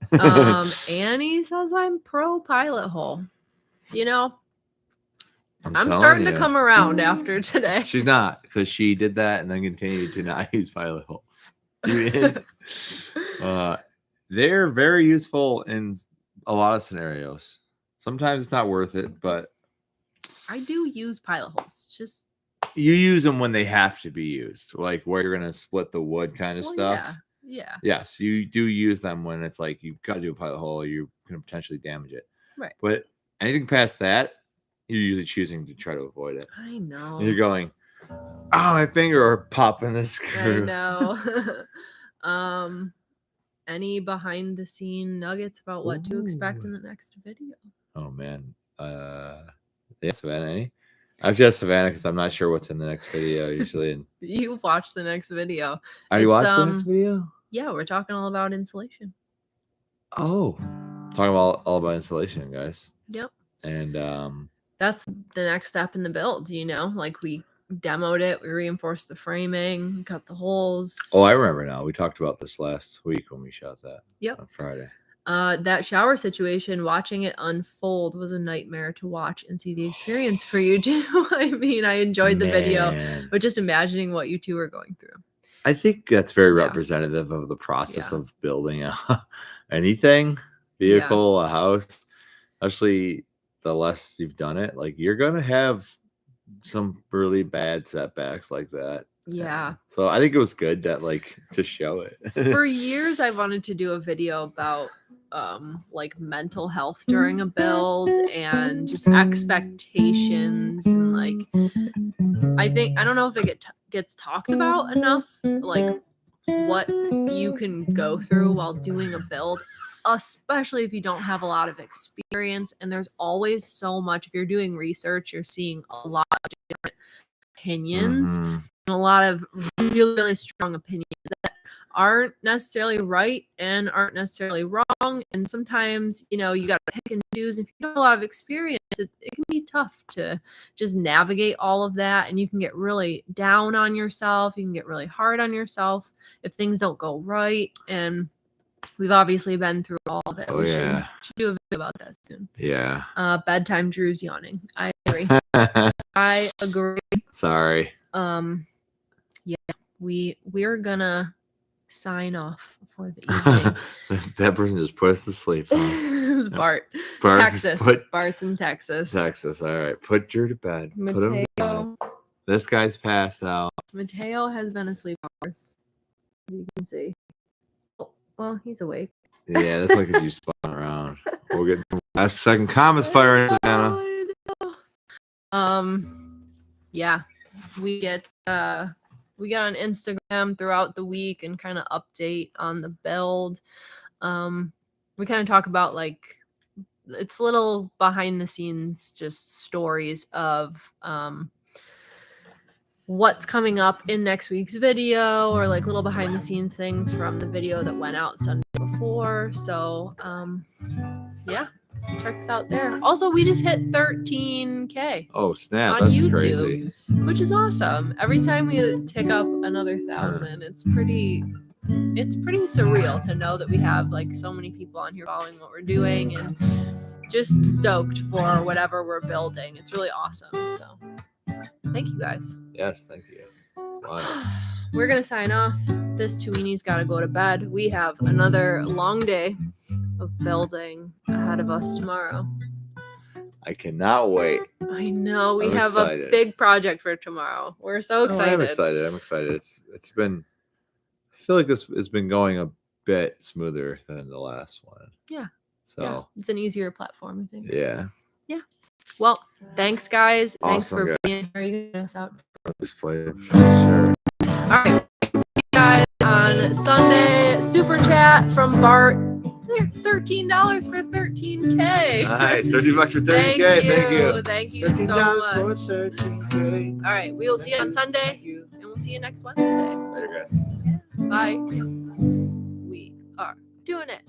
[SPEAKER 2] Annie says I'm pro pilot hole. I'm starting to come around after today.
[SPEAKER 1] She's not, because she did that and then continued to not use pilot holes. They're very useful in a lot of scenarios. Sometimes it's not worth it, but
[SPEAKER 2] I do use pilot holes. It's just
[SPEAKER 1] you use them when they have to be used, like where you're going to split the wood kind of stuff.
[SPEAKER 2] Yeah.
[SPEAKER 1] Yes, you do use them when it's like you've got to do a pilot hole, or you're going to potentially damage it.
[SPEAKER 2] Right.
[SPEAKER 1] But anything past that, you're usually choosing to try to avoid it.
[SPEAKER 2] I know.
[SPEAKER 1] And you're going, my finger, or popping the screw.
[SPEAKER 2] I know. Any behind the scene nuggets about what to expect in the next video?
[SPEAKER 1] Oh man. Savannah, any? I've just Savannah because I'm not sure what's in the next video usually.
[SPEAKER 2] You watch the next video.
[SPEAKER 1] Have you watched the next video?
[SPEAKER 2] Yeah, we're talking all about insulation.
[SPEAKER 1] Oh, talking about all about insulation, guys.
[SPEAKER 2] Yep.
[SPEAKER 1] And
[SPEAKER 2] that's the next step in the build. Like we demoed it, we reinforced the framing, cut the holes.
[SPEAKER 1] Oh, I remember now. We talked about this last week when we shot that.
[SPEAKER 2] Yep.
[SPEAKER 1] On Friday.
[SPEAKER 2] That shower situation, watching it unfold was a nightmare to watch and see the experience for you too. I mean, I enjoyed the video, but just imagining what you two were going through.
[SPEAKER 1] I think that's very representative of the process of building anything, vehicle, a house, especially the less you've done it. Like, you're going to have some really bad setbacks like that.
[SPEAKER 2] Yeah.
[SPEAKER 1] So I think it was good that like to show it.
[SPEAKER 2] For years I wanted to do a video about like mental health during a build and just expectations, and like I don't know if it gets talked about enough, like what you can go through while doing a build, especially if you don't have a lot of experience. And there's always so much, if you're doing research, you're seeing a lot of different opinions and a lot of really, really strong opinions that aren't necessarily right and aren't necessarily wrong. And sometimes, you know, you got to pick and choose. If you don't have a lot of experience, it can be tough to just navigate all of that. And you can get really down on yourself. You can get really hard on yourself if things don't go right. And we've obviously been through all of it.
[SPEAKER 1] Oh,
[SPEAKER 2] we
[SPEAKER 1] yeah.
[SPEAKER 2] should do a video about that soon.
[SPEAKER 1] Yeah.
[SPEAKER 2] Bedtime Drew's yawning. I agree. I agree.
[SPEAKER 1] Sorry.
[SPEAKER 2] Yeah, we're gonna sign off for the evening.
[SPEAKER 1] That person just put us to sleep. Huh?
[SPEAKER 2] It was Bart.
[SPEAKER 1] Bart.
[SPEAKER 2] Texas. Bart's in Texas.
[SPEAKER 1] Texas. All right. Put Drew to bed. Put him to
[SPEAKER 2] Mateo.
[SPEAKER 1] bed. This guy's passed out.
[SPEAKER 2] Mateo has been asleep hours, as you can see. Oh, well, he's awake.
[SPEAKER 1] Yeah, that's like as you spun around. We'll get some last second comments firing, Savannah.
[SPEAKER 2] Yeah, we get on Instagram throughout the week and kind of update on the build. We kind of talk about like it's little behind the scenes just stories of what's coming up in next week's video, or like little behind the scenes things from the video that went out Sunday before. So yeah, check us out there. Also, we just hit 13K.
[SPEAKER 1] Oh snap!
[SPEAKER 2] On
[SPEAKER 1] That's
[SPEAKER 2] YouTube,
[SPEAKER 1] crazy.
[SPEAKER 2] Which is awesome. Every time we tick up another 1,000, it's pretty surreal to know that we have like so many people on here following what we're doing and just stoked for whatever we're building. It's really awesome. So thank you guys.
[SPEAKER 1] Yes, thank you. Wow.
[SPEAKER 2] We're gonna sign off. This Tweeni's gotta go to bed. We have another long day of building ahead of us tomorrow.
[SPEAKER 1] I cannot wait.
[SPEAKER 2] I know we
[SPEAKER 1] I'm
[SPEAKER 2] have
[SPEAKER 1] excited.
[SPEAKER 2] a big project for tomorrow. We're so excited.
[SPEAKER 1] I'm excited. It's been. I feel like this has been going a bit smoother than the last one.
[SPEAKER 2] Yeah.
[SPEAKER 1] So
[SPEAKER 2] yeah. It's an easier platform, I think.
[SPEAKER 1] Yeah.
[SPEAKER 2] Yeah. Well, thanks guys. Thanks
[SPEAKER 1] Awesome,
[SPEAKER 2] for
[SPEAKER 1] guys.
[SPEAKER 2] being here. You can get us out.
[SPEAKER 1] Display it. Sure.
[SPEAKER 2] All right. See you guys on Sunday. Super chat from Bart. $13 for 13K.
[SPEAKER 1] Nice. $13 for 13K.
[SPEAKER 2] Thank you so much.
[SPEAKER 1] For 13K.
[SPEAKER 2] All right. We will see you on Sunday, and we'll see you next Wednesday.
[SPEAKER 1] Later, guys.
[SPEAKER 2] Bye. We are doing it.